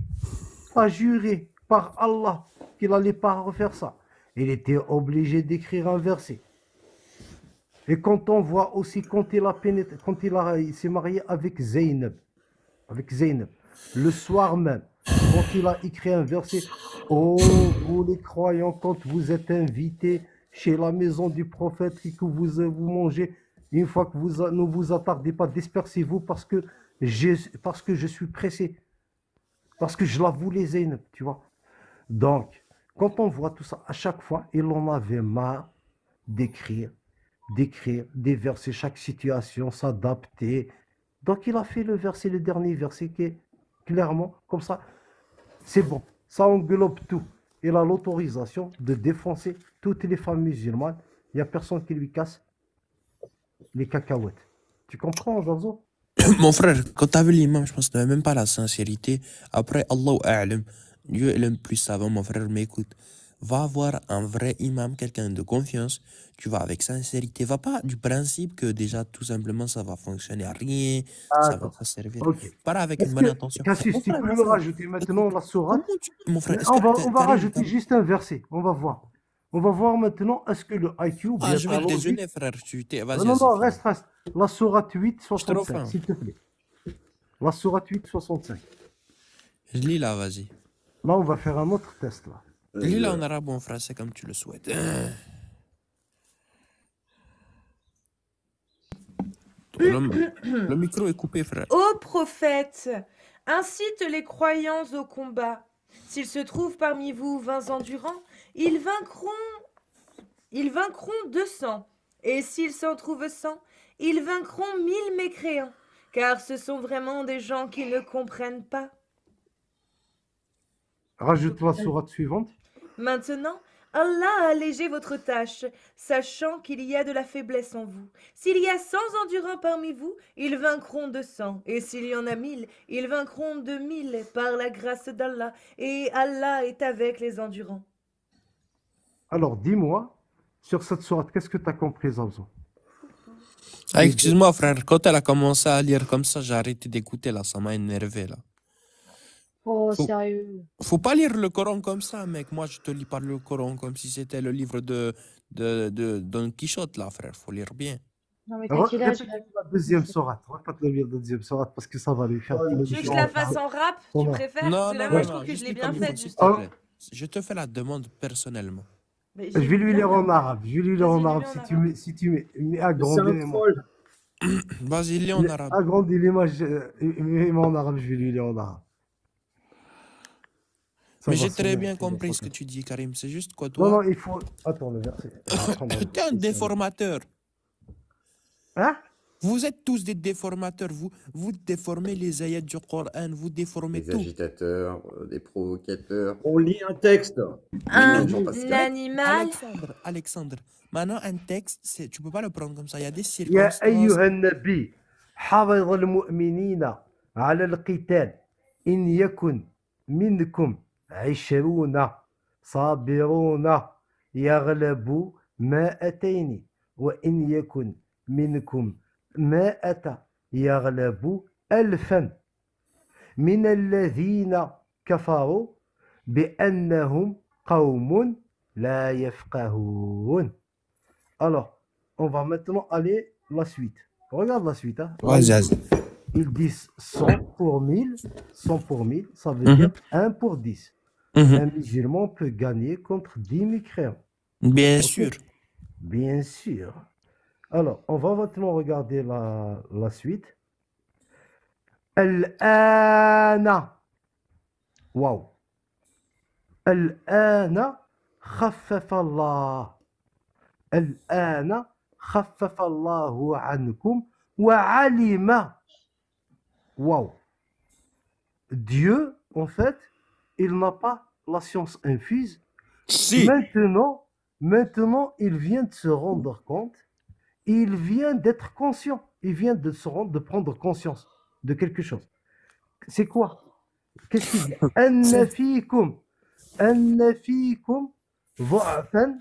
par Allah qu'il n'allait pas refaire ça. Il était obligé d'écrire un verset. Et quand on voit aussi quand il s'est marié avec Zaynab, le soir même, quand il a écrit un verset, oh, vous les croyants, quand vous êtes invités chez la maison du prophète et que vous mangez, une fois que ne vous attardez pas, dispersez-vous parce que je suis pressé, parce que je la voulais Zaynab, tu vois. Donc, quand on voit tout ça, à chaque fois, il en avait marre d'écrire des versets, chaque situation, s'adapter. Donc il a fait le dernier verset qui est clairement comme ça. C'est bon, ça englobe tout. Il a l'autorisation de défoncer toutes les femmes musulmanes. Il n'y a personne qui lui casse les cacahuètes. Tu comprends, Zazo? Mon frère, quand t'as vu l'imam, je pense que t'avais même pas la sincérité. Après, Allahu A'lam, Dieu est le plus savant, mon frère, mais écoute, va avoir un vrai imam, quelqu'un de confiance, tu vas avec sincérité, va pas du principe que déjà tout simplement ça va fonctionner à rien, ça va pas servir. Ok. Pars avec une bonne intention. Cassius, Mon tu frère, peux mon me frère, rajouter maintenant la sourate? mon frère, Mais est-ce on va que rajouter juste un verset. On va voir. On va voir maintenant est-ce que le IQ, Ah, bien je vais ta le logique. déjeuner, frère. Vas-y, Non, vas-y, reste. La sourate 8, je te refais. 65, s'il te plaît. La sourate 8, 65. Je lis là, vas-y. Là, on va faire un autre test, là. Lis là en arabe ou en français comme tu le souhaites. Le micro est coupé, frère. Ô prophète, incite les croyants au combat. S'il se trouve parmi vous 20 endurants, ils vaincront 200. Et s'ils s'en trouvent 100, ils vaincront 1000 mécréants. Car ce sont vraiment des gens qui ne comprennent pas. Rajoute la sourate suivante. Maintenant, Allah a allégé votre tâche, sachant qu'il y a de la faiblesse en vous. S'il y a 100 endurants parmi vous, ils vaincront 200. Et s'il y en a 1000, ils vaincront 2000 par la grâce d'Allah. Et Allah est avec les endurants. Alors, dis-moi, sur cette sourate, qu'est-ce que tu as compris, Zabzo? Ah, excuse-moi, frère, quand elle a commencé à lire comme ça, j'ai arrêté d'écouter là, ça m'a énervé là. Oh, Faut- sérieux. Faut pas lire le Coran comme ça, mec. Moi, je te lis pas le Coran comme si c'était le livre de Don Quichotte, là, frère. Faut lire bien. Non, mais t'as quel âge Répète la deuxième sourate. Répète la deuxième sourate parce que ça va lui faire. Tu veux que je la fasse en rap? Tu Non. préfères? Non, Parce que là, non, moi, non, je trouve non, que je juste l'ai lis bien comme faite, s'il te justement. plaît. Je te fais la demande personnellement. Mais Je vais lui lire en arabe. Je vais lui lire Vas-y, en lis-le arabe. en Si tu mets C'est agrandis un troll. Vas-y, lis en arabe. agrandis l'image, mets-moi en arabe, je vais lui lire en arabe. Ça Mais va j'ai sonner, très ça bien va compris ce sonner. que tu dis, Karim. C'est juste quoi, Non, toi? non, il faut. Attends, le verset. T'es un déformateur. Hein? Vous êtes tous des déformateurs. Vous déformez les ayats du Coran. Vous déformez Des tout. agitateurs, des provocateurs. On lit un texte. Un Jean-Pascal. animal. Alexandre, maintenant un texte, tu peux pas le prendre comme ça. Il y a des يا circonstances. أيها النبي حرض المؤمنين على القتال إن يكن منكم 20 صابرون يغلبوا 200 وإن يكن منكم 100 يغلبوا 1000 من الذين كفروا بأنهم قوم لا يفقهون. Alors, on va maintenant aller la suite. Regarde la suite. Hein. Vas-y. Ils disent 100 pour 1000, 100 pour 1000, ça veut dire 1 pour 10. Un musulman peut gagner contre 10 mécréants. Bien Ok? sûr. Bien sûr. Alors, on va maintenant regarder la suite. الآن. واو. الآن خفف الله. الآن خفف الله عنكم وعلم. Waouh. Dieu, en fait, il n'a pas la science infuse. Si. Maintenant, il vient de se rendre compte. Il vient d'être conscient. Il vient de prendre conscience de quelque chose. C'est quoi? Qu'est-ce qu'il dit? أن فيكم ضعفا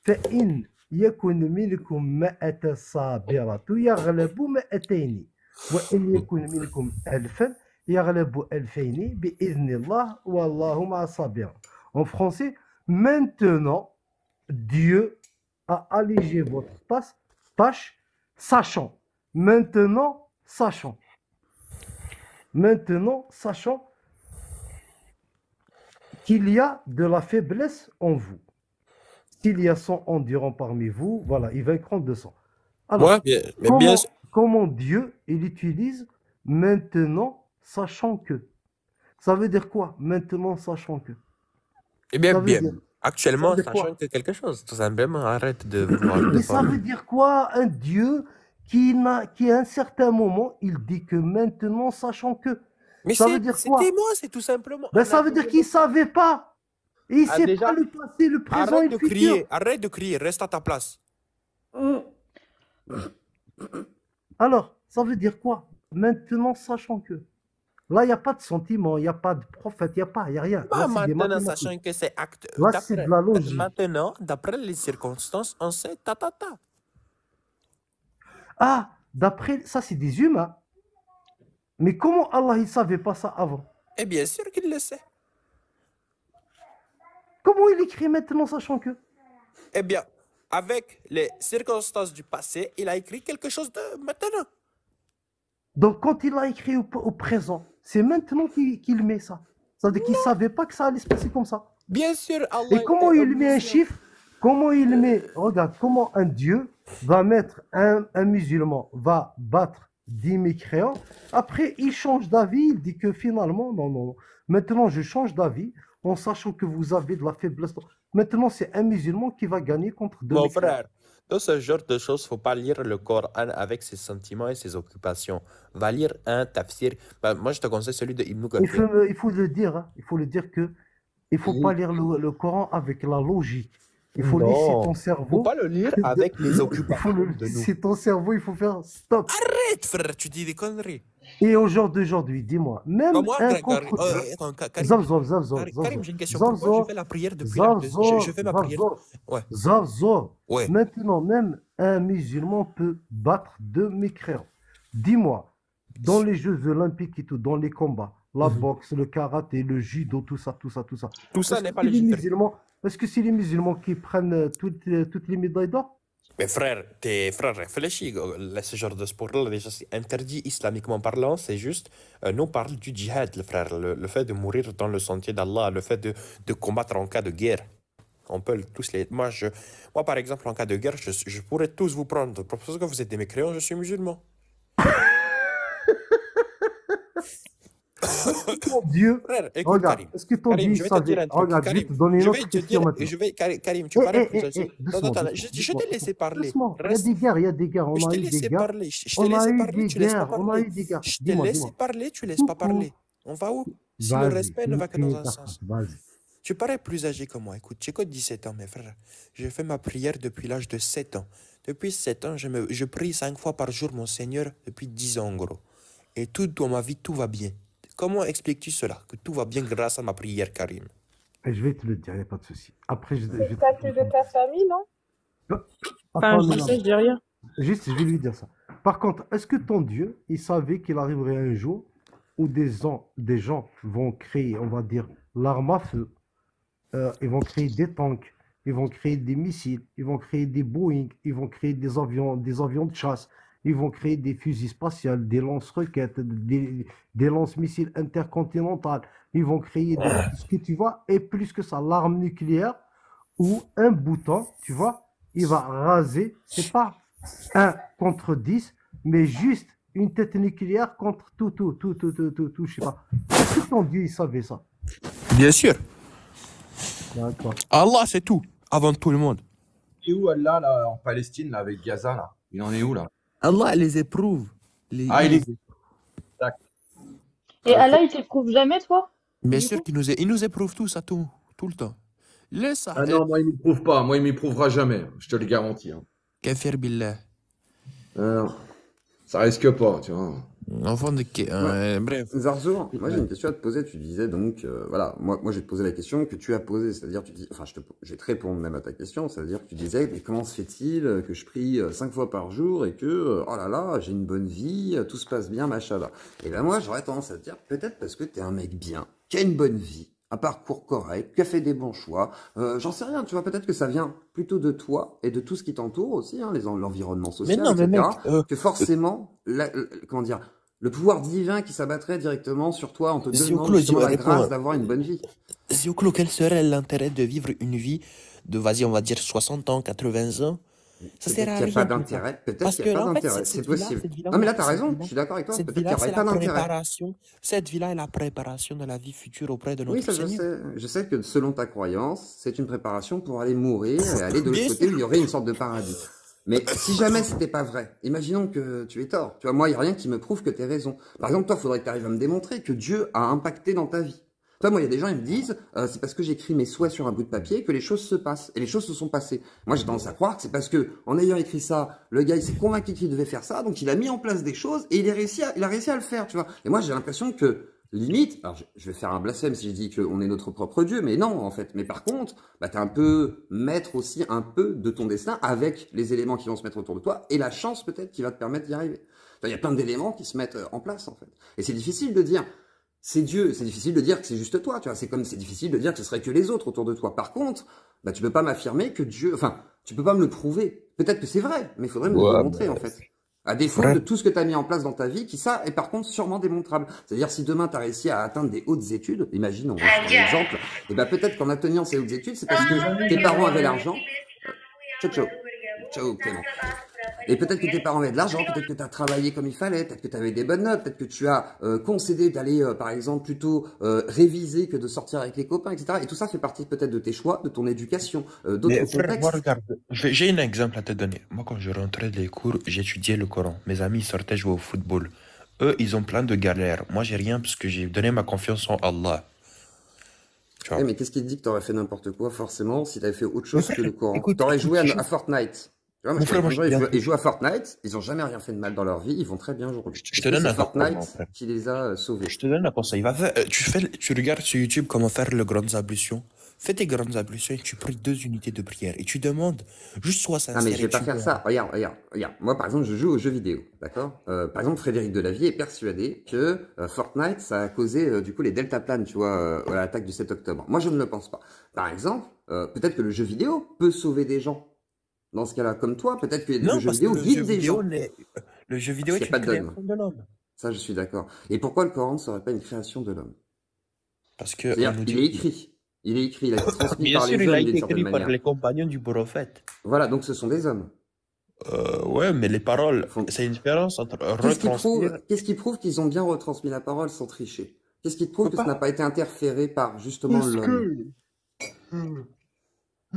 فإن يكن منكم 100 صابرة يغلب 200 وإن يكن منكم 1000 يغلب 2000 بإذن الله والله مع الصابرين. En français, maintenant, Dieu a allégé votre tâche, sachant. Maintenant, sachant qu'il y a de la faiblesse en vous. S'il y a 100 endurants parmi vous, voilà, ils vaincront 200. Alors, Ouais, mais bien sûr. comment Dieu, il utilise maintenant, sachant que. Ça veut dire quoi? Maintenant, sachant que. Eh bien, Ça veut bien. dire, Actuellement, ça veut ça dire quoi? change quelque chose. Tout simplement, arrête de vouloir Mais ça défendre. veut dire quoi? Un Dieu qui à un certain moment, il dit que maintenant, sachant que. Mais Ça veut dire quoi? c'était moi, c'est tout simplement Ben, un ça veut dire qu'il ne savait pas. Et il ne Ah, sait déjà, pas le passé, le présent et arrête le de futur. crier, arrête de crier, reste à ta place. Alors, ça veut dire quoi? Maintenant, sachant que. Là, il n'y a pas de sentiment, il n'y a pas de prophète, il n'y a rien. Pas Là, c'est des maintenant, mathématiques. sachant que c'est acte. Là, c'est de la logique. Maintenant, d'après les circonstances, on sait ta. Ah, d'après, ça, c'est des humains. Mais comment Allah, il ne savait pas ça avant? Et bien sûr qu'il le sait. Comment il écrit maintenant, sachant que? Eh bien, avec les circonstances du passé, il a écrit quelque chose de maintenant. Donc, quand il a écrit au présent, c'est maintenant qu'il met ça. Ça veut dire qu'il ne savait pas que ça allait se passer comme ça. Bien sûr, Allah Et comment est il met un omniscient. chiffre? Comment il met, regarde, comment un Dieu va mettre un musulman, va battre 10 mécréants, après il change d'avis, il dit que finalement, non, maintenant je change d'avis en sachant que vous avez de la faiblesse. Maintenant c'est un musulman qui va gagner contre 2 Mon mécréants. frère, dans ce genre de choses, faut pas lire le Coran avec ses sentiments et ses occupations. Va lire un tafsir. Ben, moi, je te conseille celui de Ibn Kathir. Il faut le dire, hein, il faut le dire que il faut pas lire le Coran avec la logique. Il faut laisser Non, ton faut cerveau. pas le lire avec les Il faut occupations le de nous. laisser ton cerveau, il faut faire stop. Arrête, frère, tu dis des conneries. Et au jour d'aujourd'hui, dis-moi, même Moi, un Karim, contre Karim, Zavzor, Karim, j'ai une question pour toi. Je fais la prière depuis je fais ma prière. Ouais, Zavzor. ouais. Maintenant, même un musulman peut battre 2 mécréants. Dis-moi, dans les Jeux Olympiques et tout, dans les combats, la boxe, le karaté, le judo, tout ça. Tout ça Est-ce n'est que pas c'est les légitime. musulmans, est-ce que c'est les musulmans qui prennent toutes les médailles d'or? Mais frère, réfléchis. Ce genre de sport-là, déjà, c'est interdit islamiquement parlant. C'est juste, nous parle du djihad, le frère. Le fait de mourir dans le sentier d'Allah, le fait de combattre en cas de guerre. On peut tous les. Moi, par exemple, en cas de guerre, je pourrais tous vous prendre. Parce que vous êtes des mécréants, je suis musulman. Mon Dieu, Frère, écoute, regarde, Karim. est-ce que ton Karim, Dieu je vais te savait? dire un truc. Regarde, je vais Karim, te donner une je autre vais te question dire, maintenant. Karim, tu parais plus âgé. Doucement, Non, je doucement. t'ai laissé parler. Doucement. Reste. Il y a des guerres, on Je a t'ai eu des laissé guerres. parler. Je t'ai On a laissé eu parler, des tu laisses pas guerres, on a parler. eu des guerres. Je t'ai Dis-moi, laissé dis-moi. parler, tu laisses pas parler. On va où? Si le Vas-y, respect ne va que dans un d'accord, sens. vas-y. Tu parais plus âgé que moi. Écoute, j'ai que 17 ans, mes frères. J'ai fait ma prière depuis l'âge de 7 ans. Depuis 7 ans, je prie 5 fois par jour mon Seigneur depuis 10 ans, en gros. Et tout dans ma vie, tout va bien. Comment expliques-tu cela? Que tout va bien grâce à ma prière, Karim. Et je vais te le dire, il n'y a pas de souci. Après, je C'est pas que de ta famille, non? Attends, je sais, je dis rien. Juste, je vais lui dire ça. Par contre, est-ce que ton Dieu, il savait qu'il arriverait un jour où des gens vont créer, on va dire, l'arme à feu, ils vont créer des tanks, ils vont créer des missiles, ils vont créer des Boeing, ils vont créer des avions de chasse, ils vont créer des fusils spatiales, des lance-roquettes, des lance-missiles intercontinentales. Ils vont créer tout ce que tu vois, et plus que ça, l'arme nucléaire, où un bouton, tu vois, il va raser, c'est pas 1 contre 10, mais juste une tête nucléaire contre tout, je sais pas. Est-ce que ton Dieu, il savait ça? Bien sûr. D'accord. Allah, c'est tout. Avant tout le monde. Il est où Allah, là, en Palestine, là, avec Gaza, là? Il en est où, là? Allah les éprouve. Ah, il est... D'accord. Et Allah, il t'éprouve jamais, toi? Bien Du sûr coup qu'il nous éprouve tous à tout le temps. Laisse ça. Ah non, moi, il m'éprouve pas. Moi, il m'éprouvera jamais. Je te le garantis. Hein. Kafir billah. Ça risque pas, tu vois. Enfant de... bref. Zarzour, moi j'ai une question à te poser. Tu disais donc, voilà, moi je vais te poser la question que tu as posée, c'est-à-dire, tu dis, enfin, je vais te répondre même à ta question, c'est-à-dire que tu disais, mais comment se fait-il que je prie 5 fois par jour et que, oh là là, j'ai une bonne vie, tout se passe bien, machallah. Et ben moi, j'aurais tendance à te dire, peut-être parce que t'es un mec bien, qui a une bonne vie, un parcours correct, qui a fait des bons choix, j'en sais rien, tu vois, peut-être que ça vient plutôt de toi et de tout ce qui t'entoure aussi, hein, l'environnement social, mais non, etc. mais mec, que forcément, comment dire, le pouvoir divin qui s'abattrait directement sur toi en te donnant justement la grâce d'avoir une bonne vie. Zioclo, quel serait l'intérêt de vivre une vie de, vas-y, on va dire 60 ans, 80 ans? Ça sert à rien. Il n'y a pas d'intérêt. Peut-être qu'il n'y a pas d'intérêt. C'est possible. Non, mais là, tu as raison. Je suis d'accord avec toi. Peut-être qu'il n'y aurait pas d'intérêt. Cette vie-là est la préparation de la vie future auprès de notre Seigneur. Oui, ça, je sais que selon ta croyance, c'est une préparation pour aller mourir et aller de l'autre côté où il y aurait une sorte de paradis. Mais si jamais c'était pas vrai, imaginons que tu aies tort. Tu vois, moi, il n'y a rien qui me prouve que tu as raison. Par exemple, toi, il faudrait que tu arrives à me démontrer que Dieu a impacté dans ta vie. Toi, moi, il y a des gens, ils me disent, c'est parce que j'écris mes souhaits sur un bout de papier que les choses se passent. Et les choses se sont passées. Moi, j'ai tendance à croire que c'est parce que, en ayant écrit ça, le gars, il s'est convaincu qu'il devait faire ça, donc il a mis en place des choses et il a réussi à le faire, tu vois. Et moi, j'ai l'impression que, limite, alors je vais faire un blasphème si je dis qu'on est notre propre Dieu, mais non, en fait. Mais par contre, bah, t'es un peu maître aussi un peu de ton destin avec les éléments qui vont se mettre autour de toi et la chance peut-être qui va te permettre d'y arriver. Il y a plein d'éléments qui se mettent en place, en fait. Et c'est difficile de dire, c'est Dieu, c'est difficile de dire que c'est juste toi, tu vois. C'est comme c'est difficile de dire que ce serait que les autres autour de toi. Par contre, bah, tu peux pas m'affirmer que Dieu, enfin, tu peux pas me le prouver. Peut-être que c'est vrai, mais il faudrait me le démontrer, en fait. À défaut de tout ce que tu as mis en place dans ta vie, qui ça est par contre sûrement démontrable. C'est-à-dire si demain tu as réussi à atteindre des hautes études, imagine, on va faire un exemple, et ben peut-être qu'en atteignant ces hautes études, c'est parce que tes parents avaient l'argent. Ciao, Clément. Et peut-être que tes parents avaient de l'argent, peut-être que tu as travaillé comme il fallait, peut-être que tu avais des bonnes notes, peut-être que tu as concédé d'aller, par exemple, plutôt réviser que de sortir avec les copains, etc. Et tout ça fait partie peut-être de tes choix, de ton éducation, d'autres contextes. Moi, regarde, j'ai un exemple à te donner. Moi, quand je rentrais des cours, j'étudiais le Coran. Mes amis sortaient jouer au football. Eux, ils ont plein de galères. Moi, j'ai rien parce que j'ai donné ma confiance en Allah. Ouais, mais qu'est-ce qui te dit que tu aurais fait n'importe quoi, forcément, si tu avais fait autre chose que le Coran? Tu aurais joué à Fortnite. Tu vois, ils jouent à Fortnite, ils n'ont jamais rien fait de mal dans leur vie, ils vont très bien aujourd'hui. Je te donne un Fortnite qui les a sauvés. Je te donne un conseil. Tu regardes sur YouTube comment faire les grandes ablutions. Fais tes grandes ablutions et tu pries 2 unités de prière. Et tu demandes juste sois sincère. Ah mais je vais pas faire ça. Regarde. Moi par exemple je joue aux jeux vidéo, d'accord. Par exemple Frédéric Delavier est persuadé que Fortnite ça a causé du coup les deltaplanes, tu vois, à l'attaque du 7 octobre. Moi je ne le pense pas. Par exemple, peut-être que le jeu vidéo peut sauver des gens. Dans ce cas-là, comme toi, peut-être que le jeu vidéo guide des gens. Le jeu vidéo est une création de l'homme. Ça je suis d'accord. Et pourquoi le Coran ne serait pas une création de l'homme? Parce que c'est-à-dire qu'il est écrit. Il est écrit, il a été transmis par les hommes d'une certaine manière. Il a été écrit par les compagnons du prophète. Voilà, donc ce sont des hommes. Ouais, mais les paroles, c'est une différence entre retranscrire... Qu'est-ce qui prouve qu'ils ont bien retransmis la parole sans tricher? Qu'est-ce qui te prouve que ça n'a pas été interféré par, justement, l'homme?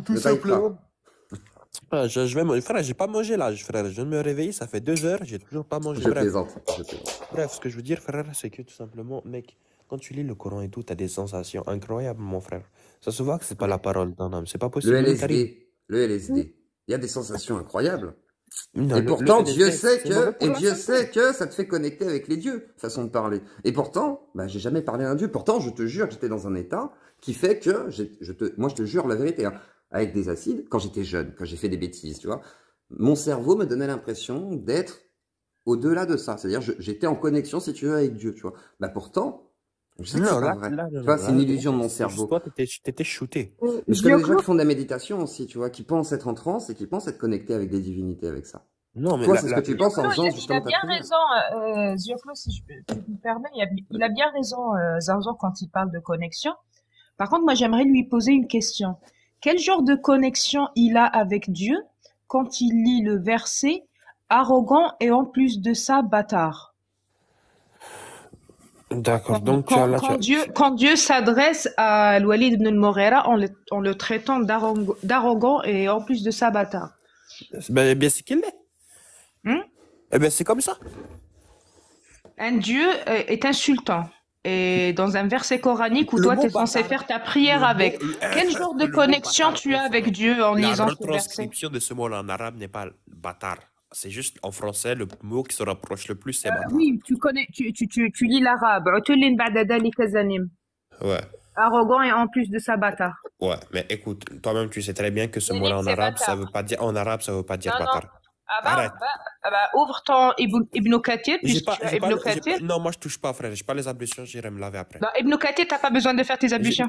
Tout simplement... Frère, j'ai pas mangé là, frère. Je viens de me réveiller, ça fait 2 heures, j'ai toujours pas mangé. Je plaisante. Bref, ce que je veux dire, frère, c'est que tout simplement, mec, quand tu lis le Coran et tout, t'as des sensations incroyables, mon frère. Ça se voit que c'est pas la parole d'un homme, c'est pas possible. Le LSD, il y a des sensations incroyables. Non, et pourtant, Dieu sait que ça te fait connecter avec les dieux, façon de parler. Et pourtant, bah, j'ai jamais parlé à un dieu. Pourtant, je te jure que j'étais dans un état qui fait que, moi, je te jure la vérité, hein, avec des acides, quand j'étais jeune, quand j'ai fait des bêtises, tu vois, mon cerveau me donnait l'impression d'être au-delà de ça. C'est-à-dire, j'étais en connexion, si tu veux, avec Dieu, tu vois. Bah, pourtant, je sais que c'est pas vrai. Tu vois, c'est une illusion de mon cerveau. Toi, t'étais shooté. Mais je connais des gens qui font de la méditation aussi, tu vois, qui pensent être en transe et qui pensent être connectés avec des divinités avec ça. Non, mais Toi, la, c'est ce la- que tu penses en Zioclo, faisant il a justement ta bien prière. raison, Zioclo, si je me permets, il a bien raison, Zarzan, quand il parle de connexion. Par contre, moi, j'aimerais lui poser une question. Quel genre de connexion il a avec Dieu quand il lit le verset arrogant et en plus de ça, bâtard? D'accord, donc tu as là, Quand Dieu s'adresse à Walid ibn al-Mughira en le traitant d'arrogant et en plus de ça, bâtard. ben, c'est qu'il l'est. Eh ben, c'est comme ça. Un Dieu est insultant. Et dans un verset coranique où toi, tu es censé faire ta prière avec. Quel genre de connexion tu as avec Dieu en La lisant ce verset? retranscription de ce mot en arabe n'est pas bâtard. C'est juste en français, le mot qui se rapproche le plus, c'est bâtard. Oui, tu lis l'arabe. Utulin ba'da dhalika zanim. Ouais, Arrogant et en plus de ça, bâtard. ouais, mais écoute, toi-même, tu sais très bien que ce Zanim, mot-là en c'est arabe, bâtard. ça veut pas dire, en arabe, ça veut pas dire Non, non. bâtard. Ah Arrête. ouvre ton Ibn Kathir, J'ai puisque pas, tu as j'ai pas, Ibn Kathir. non, moi je touche pas, frère. J'ai pas les ablutions, j'irai me laver après. Dans Ibn Kathir, t'as pas besoin de faire tes ablutions.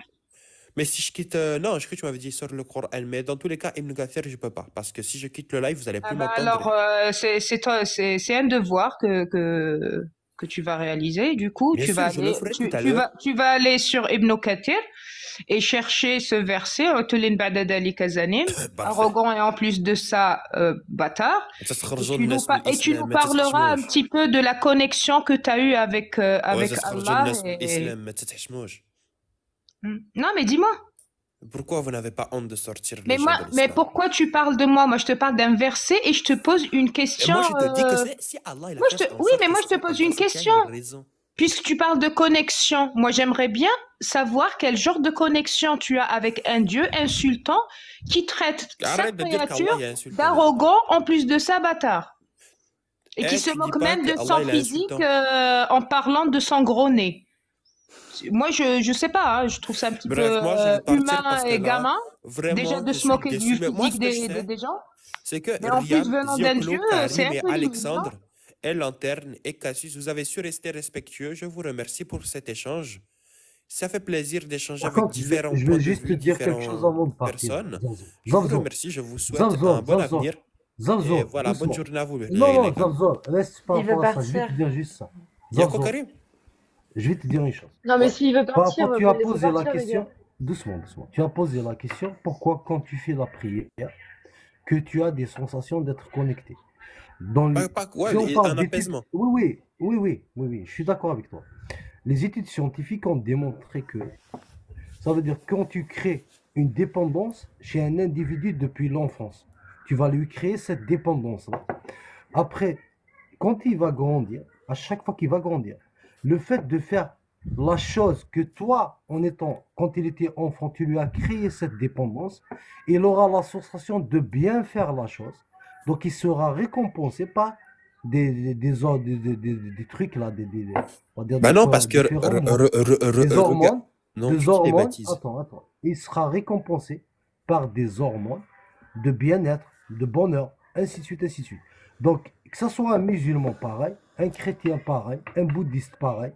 Mais si je quitte, non, je crois que tu m'avais dit sur le Coran, mais dans tous les cas, Ibn Kathir, je peux pas, parce que si je quitte le live, vous allez plus m'entendre. Alors, c'est un devoir que tu vas réaliser. Du coup, Bien tu sûr, vas je le aller, ferai tout à l'heure. tu vas aller sur Ibn Kathir et chercher ce verset, Utulin ba'da dhalika zanim, arrogant et en plus de ça, bâtard. Et tu nous parleras un petit peu de la connexion que tu as eue avec Allah. Non, mais dis-moi. Pourquoi vous n'avez pas honte de sortir les Mais gens moi, de l'islam? mais pourquoi tu parles de moi? Moi, je te parle d'un verset et je te pose une question. Et moi, je te dis que c'est si Allah il a fait en Oui, sorte mais que moi, je te c'est pose comme une ça, c'est qu'il y a question. raison. Puisque tu parles de connexion, moi, j'aimerais bien savoir quel genre de connexion tu as avec un Dieu insultant qui traite sa Arrête de dire créature qu'Allah est insultant. d'arrogant, en plus de ça, bâtard. Et qui Eh, se tu moque dis pas même que de Allah, son il est physique insultant. en parlant de son gros nez. Moi, je sais pas, hein, je trouve ça un petit Bref, peu moi, je vais partir humain parce que et là, gamin. vraiment, Déjà de je se suis moquer déçu. du Mais moi, ce physique que je sais, des gens. c'est que Mais en plus, Riam, venant d'un Zioclo, Dieu, c'est Karim un et peu limite, Alexandre et Lanterne et Cassius, vous avez su rester respectueux. Je vous remercie pour cet échange. Ça fait plaisir d'échanger Par avec contre, différents je points vais de juste te vue, dire quelque chose différentes avant de partir. personnes. Zamzo. Je vous Zamzo. remercie, je vous souhaite Zamzo, un bon Zamzo. avenir. Zamzo, Et voilà, bonne doucement. journée à vous, les Non, non, gars. Zamzo, reste par Il veut rapport à ça. Je vais te partir. dire juste ça. Yako Zamzo, Karim? je vais te dire une chose. Non, mais s'il veut Par partir, rapport, tu faut as le laisser posé la partir, les question, gars. doucement, doucement. Tu as posé la question, pourquoi quand tu fais la prière, que tu as des sensations d'être connecté. Dans le, Ouais, si on parle un d'études, apaisement. oui, je suis d'accord avec toi. Les études scientifiques ont démontré que ça veut dire que quand tu crées une dépendance chez un individu depuis l'enfance, tu vas lui créer cette dépendance-là. Après, quand il va grandir, à chaque fois qu'il va grandir, le fait de faire la chose que toi, quand il était enfant, tu lui as créé cette dépendance, il aura la sensation de bien faire la chose. Donc, il sera récompensé par des trucs là, on va dire Bah non, parce que des hormones. Non, Des tu dis des hormones. bêtises. Attends. Il sera récompensé par des hormones de bien-être, de bonheur, ainsi de suite, ainsi de suite. Donc, que ce soit un musulman pareil, un chrétien pareil, un bouddhiste pareil,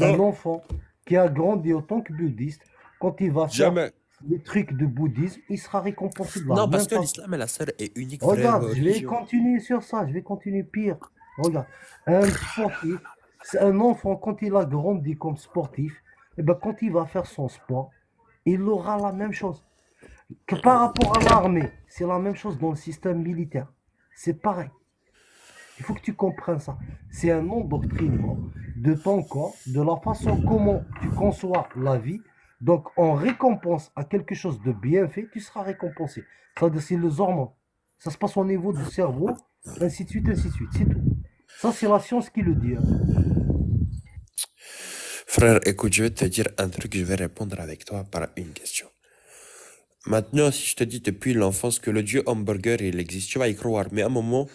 un enfant qui a grandi en tant que bouddhiste, quand il va faire des trucs de bouddhisme, il sera récompensé de la Non, même parce que façon. l'islam est la seule et unique Regarde, vraie je vais religion. continuer sur ça, je vais continuer pire. Regarde, un sportif, c'est un enfant, quand il a grandi comme sportif, et ben quand il va faire son sport, il aura la même chose. Que par rapport à l'armée, c'est la même chose dans le système militaire. C'est pareil. Il faut que tu comprennes ça. C'est un endoctrinement de ton corps, de la façon comment tu conçois la vie. Donc, en récompense à quelque chose de bien fait, tu seras récompensé. Ça, c'est les hormones. Ça se passe au niveau du cerveau, ainsi de suite, ainsi de suite. C'est tout. Ça, c'est la science qui le dit. Frère, écoute, je vais te dire un truc, je vais répondre avec toi par une question. Maintenant, si je te dis depuis l'enfance que le dieu hamburger, il existe, tu vas y croire, mais à un moment,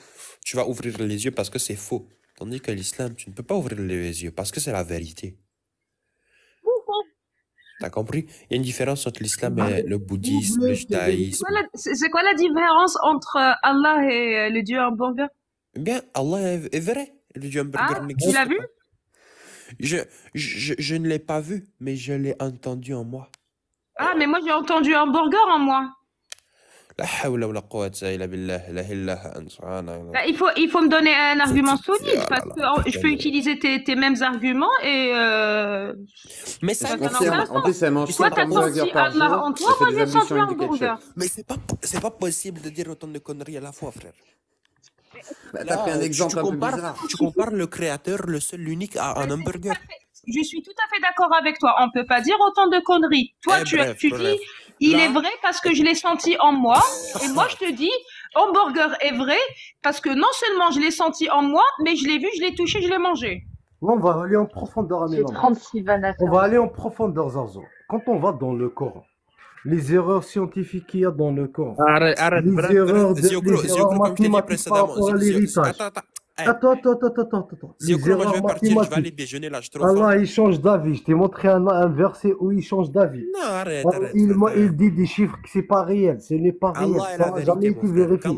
tu vas ouvrir les yeux parce que c'est faux. Tandis que l'islam, tu ne peux pas ouvrir les yeux parce que c'est la vérité. T'as compris? Il y a une différence entre l'islam et le bouddhisme, le judaïsme. C'est quoi la différence entre Allah et le dieu hamburger? Eh bien, Allah est vrai. Le dieu hamburger n'existe Tu l'as vu? pas. Je ne l'ai pas vu, mais je l'ai entendu en moi. Ah, mais moi j'ai entendu hamburger en moi. لا حول ولا قوة إلا بالله لا إله إلا أنت سبحان الله. Bah, il faut me donner un argument solide Ah parce là que là, je peux utiliser tes mêmes arguments et Mais ça ça, n'a confirme. aucun En sens. plus, elle mange Toi, 5 t'as hamburgers senti par Allah jour. en Elle toi, fait moi des j'ai senti ablutions un avec du hamburger. ketchup. mais c'est pas possible de dire autant de conneries à la fois, frère. Bah, t'as pris un Là, exemple un peu bizarre. tu compares le créateur, le seul, l'unique, à un hamburger. Je suis tout à fait d'accord avec toi. On peut pas dire autant de conneries. Toi, Eh, tu bref. dis, il Là- est vrai parce que je l'ai senti en moi. Et moi, je te dis, hamburger est vrai parce que non seulement je l'ai senti en moi, mais je l'ai vu, je l'ai touché, je l'ai mangé. Là, on va aller en profondeur, J'ai Amina. 36 vannes à On faire. va aller en profondeur, Zarzo. Quand on va dans le Coran, les erreurs scientifiques qu'il y a dans le Coran, Arrête, les bref, erreurs, Zioclo, les erreurs comme je t'ai dit mathématiques par précédemment. rapport à l'héritage. Attends. Attends. Les Zioclo, moi je erreurs vais partir, je vais aller mathématiques. déjeuner là, je suis trop fort. Allah, il change d'avis. Je t'ai montré un verset où il change d'avis. Non, arrête, Allah, arrête. il dit des chiffres que c'est pas réel. Ce n'est pas réel. Allah est Ça la n'a jamais vérité, été mon frère. vérifié.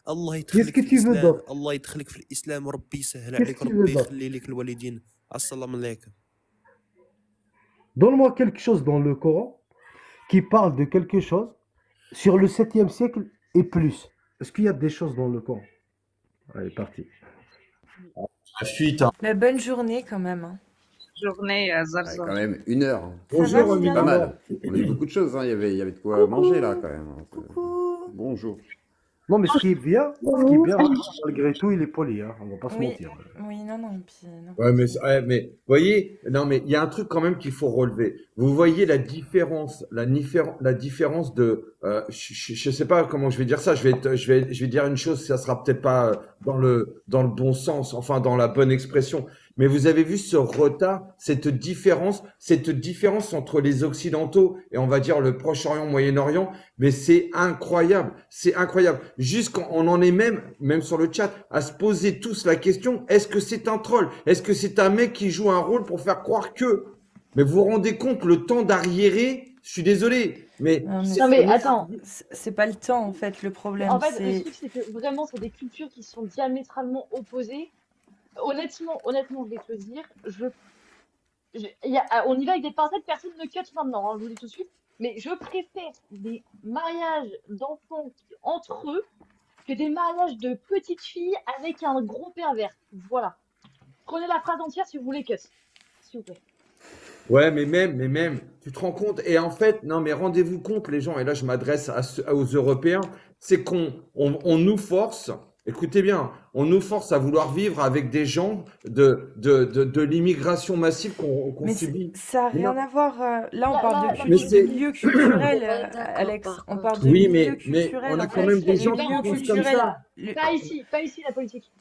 Allah Qu'est-ce يدخلك que في tu veux الإسلام. d'autre? الله يدخلك في الإسلام وربي يسهل Qu'est-ce عليك que tu veux ربي d'autre? يخلي لك الوالدين. السلام عليكم. Donne-moi quelque chose dans le Coran qui parle de quelque chose sur le 7e siècle et plus. Est-ce qu'il y a des choses dans le Coran? Allez, parti. La fuite, hein. La bonne journée quand même. Hein. Journée à Ouais, Zarzan. quand même 1 heure. Ça va, Bonjour, Mila Pas Amina. mal. On a eu beaucoup de choses. Hein. Il y avait de quoi manger là quand même. Coucou. Bonjour. Non, mais ce qui est bien, malgré tout, il est poli, hein. On va pas se Oui. mentir. Oui, non. Puis, non. Ouais, mais vous voyez, non, mais il y a un truc quand même qu'il faut relever. Vous voyez la différence de, je sais pas comment je vais dire ça. Je vais dire une chose, ça sera peut-être pas dans le bon sens, enfin dans la bonne expression. Mais vous avez vu ce retard, cette différence entre les Occidentaux et on va dire le Proche-Orient, Moyen-Orient, mais c'est incroyable, Jusqu'on en est même sur le chat, à se poser tous la question, est-ce que c'est un troll? Est-ce que c'est un mec qui joue un rôle pour faire croire que? Mais vous vous rendez compte le temps d'arriérer? Je suis désolé, mais Non, mais attends. C'est pas le temps en fait le problème. En fait, le c'est... truc, c'est que vraiment, c'est des cultures qui sont diamétralement opposées. Honnêtement, je vais te le dire, on y va avec des pincettes, personne ne cut maintenant, hein, je vous le dis tout de suite. Mais je préfère des mariages d'enfants entre eux que des mariages de petites filles avec un gros pervers. Voilà. Prenez la phrase entière si vous voulez cut. S'il vous plaît. ouais, mais même, tu te rends compte, et en fait, non, mais rendez-vous compte, les gens, et là je m'adresse aux Européens, c'est on nous force, écoutez bien, on nous force à vouloir vivre avec des gens de l'immigration massive qu'on Mais subit. ça n'a Mais rien non. à voir. Là, on parle de Mais c'est- milieu culturel, Ouais, d'accord, Alex. par On contre. parle de Oui, milieu mais culturel. on a en quand fait. même des Le gens milieu qui pensent comme culturel, ça. Pas ici la politique.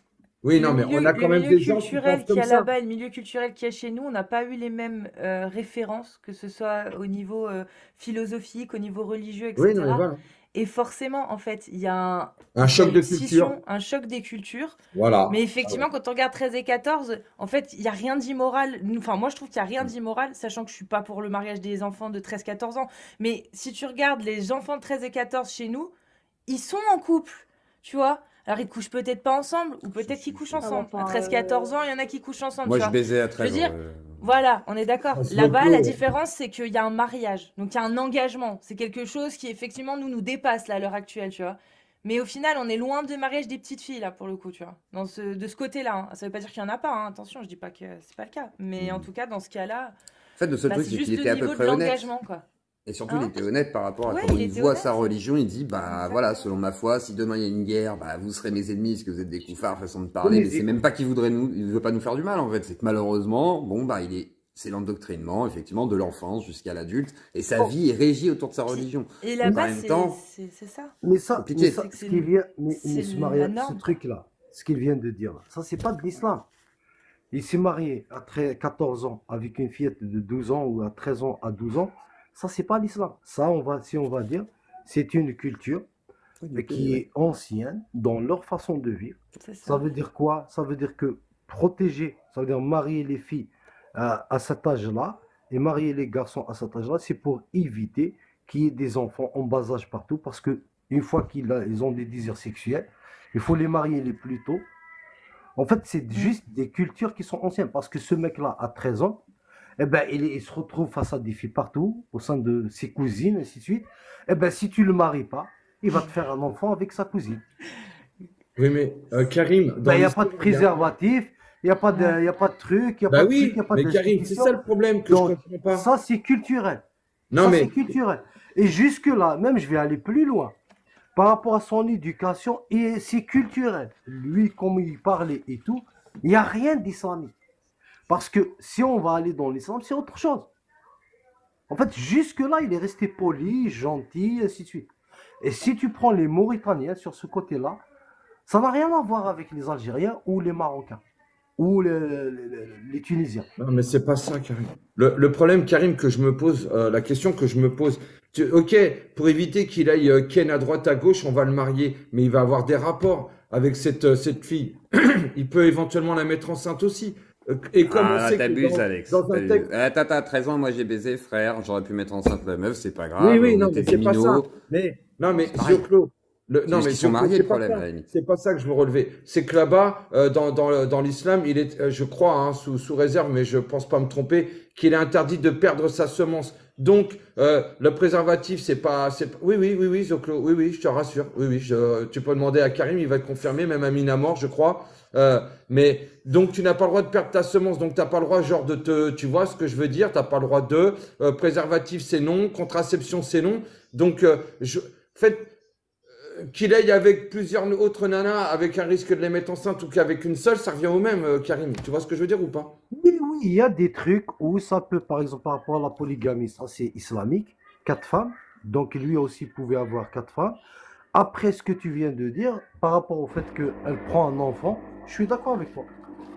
Oui, non, mais on a quand le même milieu des gens qui culturel pensent qu'il y comme a ça. là-bas et le milieu culturel qu'il y a chez nous, on n'a pas eu les mêmes références, que ce soit au niveau philosophique, au niveau religieux, etc. Oui, non, mais voilà. Et forcément, en fait, il y a Un choc une de scission, culture. un choc des cultures. Voilà. Mais effectivement, quand on regarde 13 et 14, en fait, il n'y a rien d'immoral. Enfin, moi, je trouve qu'il n'y a rien d'immoral, sachant que je ne suis pas pour le mariage des enfants de 13-14 ans. Mais si tu regardes les enfants de 13 et 14 chez nous, ils sont en couple, tu vois. Alors, ils couchent peut-être pas ensemble, ou peut-être qu'ils couchent ensemble. enfin, À 13-14 ans, il y en a qui couchent ensemble, Moi, tu je vois. baisais à Je veux 13 ans. dire, voilà, on est d'accord. On se Là-bas, moque, la ouais. différence, c'est qu'il y a un mariage. Donc, il y a un engagement. C'est quelque chose qui, effectivement, nous dépasse là, à l'heure actuelle, tu vois. Mais au final, on est loin du mariage des petites filles, là, pour le coup, tu vois. De ce côté-là. Hein. Ça veut pas dire qu'il y en a pas, hein. Attention, je dis pas que c'est pas le cas. Mais en tout cas, dans ce cas-là, En fait, le seul truc, c'est c'est juste qu'il le était à peu niveau de près honnête. l'engagement, quoi. Et surtout, Hein? il était honnête par rapport à Ouais, comment il il était voit honnête. sa religion. Il dit, bah voilà, selon ma foi, si demain il y a une guerre, bah vous serez mes ennemis, parce que vous êtes des couffards, façon de parler. Oui, Mais c'est même pas qu'il veut pas nous faire du mal, en fait. C'est que malheureusement, bon, bah c'est l'endoctrinement, effectivement, de l'enfance jusqu'à l'adulte. Et sa vie est régie autour de sa religion. Et Donc, en là-bas, même temps, c'est ça. Mais ça, compliqué. ce C'est qu'il vient, mais c'est ce la mariage, ce norme. truc-là, ce qu'il vient de dire, là, ça, c'est pas de l'islam. Il s'est marié à 14 ans avec une fillette de 12 ans ou à 13 ans à 12 ans. Ça, c'est pas l'islam. Ça, si on va dire, c'est une culture qui est ancienne dans leur façon de vivre. C'est ça. Ça veut dire quoi? Ça veut dire que protéger, ça veut dire marier les filles à cet âge-là et marier les garçons à cet âge-là, c'est pour éviter qu'il y ait des enfants en bas âge partout, parce que une fois ils ont des désirs sexuels, il faut les marier les plus tôt. En fait, c'est juste des cultures qui sont anciennes, parce que ce mec-là, à 13 ans, eh ben, il se retrouve face à des filles partout, au sein de ses cousines, et ainsi de suite. Eh ben, si tu le maries pas, il va te faire un enfant avec sa cousine. Oui, mais Karim, Ben, il n'y a pas de préservatif, il n'y a pas de, y a pas de truc, il n'y a Bah pas de truc, oui, il n'y a pas mais Karim, c'est d'institution. ça le problème que je Donc, comprends pas. ça, c'est culturel. Non, Ça, mais c'est culturel. Et jusque-là, même, je vais aller plus loin. Par rapport à son éducation, et c'est culturel. Lui, comme il parlait et tout, il n'y a rien d'islamique. Parce que si on va aller dans l'islam, c'est autre chose. En fait, jusque-là, il est resté poli, gentil, et ainsi de suite. Et si tu prends les Mauritaniens sur ce côté-là, ça n'a rien à voir avec les Algériens ou les Marocains ou les Tunisiens. non, mais c'est pas ça, Karim. Le problème, Karim, que je me pose, la question que je me pose, ok, pour éviter qu'il aille ken à droite, à gauche, on va le marier, mais il va avoir des rapports avec cette fille. Il peut éventuellement la mettre enceinte aussi. Et comme on Ah, sait que t'abuses, Alex. dans un T'abuses. texte. T'as 13 ans, moi j'ai baisé, frère. J'aurais pu mettre enceinte la meuf, c'est pas grave. Oui, oui, On non, était mais c'est des pas ça. minots. Non, mais C'est pareil. Zioclo, C'est non, juste mais qu'ils sont Zioclo, mariés, c'est le pas problème, ça. à la limite. C'est pas ça que je veux relever. C'est que là-bas, dans l'islam, il est, je crois, hein, sous réserve, mais je pense pas me tromper, qu'il est interdit de perdre sa semence. Donc, le préservatif, oui, Zioclo, oui, je te rassure. Oui, tu peux demander à Karim, il va te confirmer, même à Minamor, je crois. Mais donc, tu n'as pas le droit de perdre ta semence. Donc, tu n'as pas le droit, genre, tu vois ce que je veux dire? Tu n'as pas le droit de. Préservatif, c'est non. Contraception, c'est non. Donc, faites qu'il aille avec plusieurs autres nanas avec un risque de les mettre enceintes ou qu'avec une seule, ça revient au même, Karim. Tu vois ce que je veux dire ou pas? Oui, oui, il y a des trucs où ça peut, par exemple, par rapport à la polygamie, ça c'est islamique, 4 femmes. Donc lui aussi pouvait avoir 4 femmes. Après ce que tu viens de dire, par rapport au fait qu'elle prend un enfant, je suis d'accord avec toi.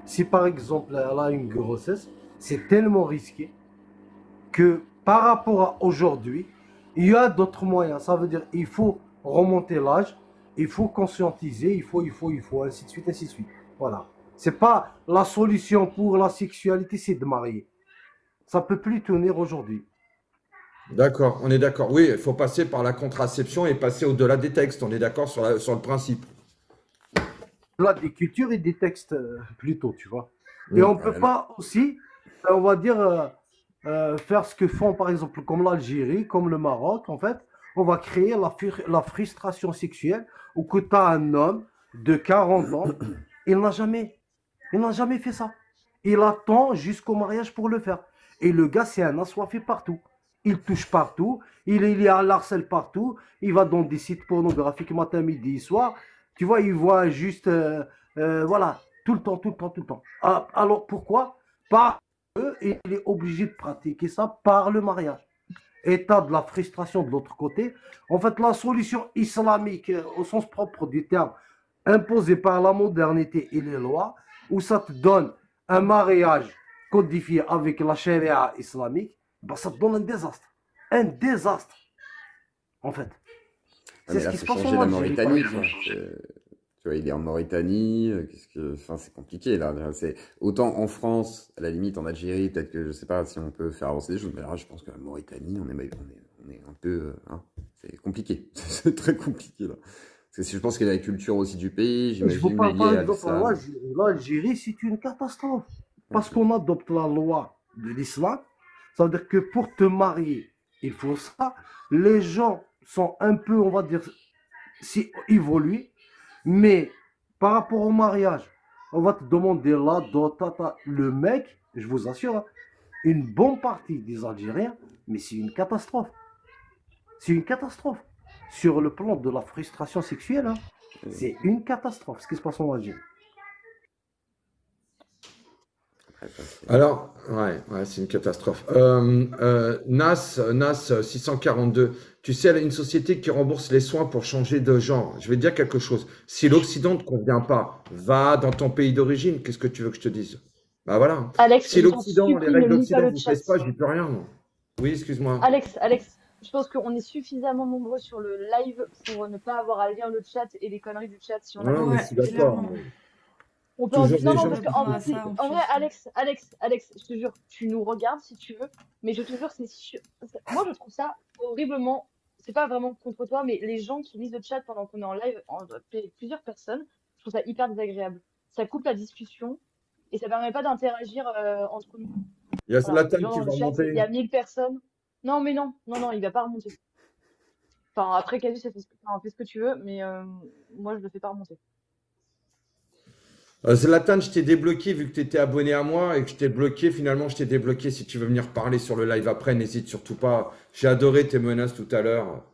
Si par exemple elle a une grossesse, c'est tellement risqué que par rapport à aujourd'hui, il y a d'autres moyens. Ça veut dire il faut remonter l'âge, il faut conscientiser, il faut, ainsi de suite, ainsi de suite. Voilà. C'est pas la solution pour la sexualité, c'est de marier. Ça peut plus tenir aujourd'hui. D'accord, on est d'accord. Oui, il faut passer par la contraception et passer au-delà des textes. On est d'accord sur le principe. Là, des cultures et des textes plutôt, tu vois. Et on peut pas aussi, on va dire, faire ce que font par exemple comme l'Algérie, comme le Maroc, en fait. On va créer la frustration sexuelle où que tu as un homme de 40 ans, il n'a jamais fait ça. Il attend jusqu'au mariage pour le faire. Et le gars, c'est un assoiffé partout. Il touche partout, il y a l'harcèle partout, il va dans des sites pornographiques matin, midi, soir. Tu vois, il voit juste, voilà, tout le temps. Ah, alors pourquoi? Parce qu'il est obligé de pratiquer ça par le mariage. Et tu as de la frustration de l'autre côté. En fait, la solution islamique, au sens propre du terme, imposée par la modernité et les lois, où ça te donne un mariage codifié avec la charia islamique, ben ça te donne un désastre. Un désastre, en fait. C'est ce qui se passe en Mauritanie. Tu vois, il est en Mauritanie. Enfin, c'est compliqué là. Autant en France, à la limite, en Algérie, peut-être que je sais pas si on peut faire avancer des choses, mais là, je pense qu'en Mauritanie, on est un peu, hein, c'est compliqué. C'est très compliqué là. Parce que je pense qu'il y a la culture aussi du pays. J'imagine l'Algérie, c'est une catastrophe. Parce qu'on adopte la loi de l'islam, ça veut dire que pour te marier, il faut ça. Les gens sont un peu, on va dire, si évolués, mais par rapport au mariage, on va te demander là, le mec, je vous assure, une bonne partie des Algériens, mais c'est une catastrophe. C'est une catastrophe. Sur le plan de la frustration sexuelle, hein, c'est une catastrophe ce qui se passe en Algérie. Alors, ouais, c'est une catastrophe. NAS 642, tu sais, elle a une société qui rembourse les soins pour changer de genre. Je vais te dire quelque chose. Si l'Occident ne te convient pas, va dans ton pays d'origine. Qu'est-ce que tu veux que je te dise? Bah voilà. Alex, si l'Occident, les règles d'Occident ne vous chat. plaisent pas, je dis plus rien. Moi. Oui, excuse-moi. Alex, je pense qu'on est suffisamment nombreux sur le live pour ne pas avoir à lire le chat et les conneries du chat si on a. Non, mais je suis d'accord. On peut en dire, non, parce qu'en vrai, Alex, je te jure, tu nous regardes si tu veux, mais je te jure, moi je trouve ça horriblement, c'est pas vraiment contre toi, mais les gens qui lisent le chat pendant qu'on est en live, plusieurs personnes, je trouve ça hyper désagréable. Ça coupe la discussion et ça permet pas d'interagir entre nous. Il y a Zlatan qui va remonter. Il y a 1000 personnes. Non, mais non, il va pas remonter. Enfin, après, Casus, fais ce que tu veux, mais moi, je le fais pas remonter. Zlatan, je t'ai débloqué vu que tu étais abonné à moi et que je t'ai bloqué. Finalement, je t'ai débloqué. Si tu veux venir parler sur le live après, n'hésite surtout pas. J'ai adoré tes menaces tout à l'heure.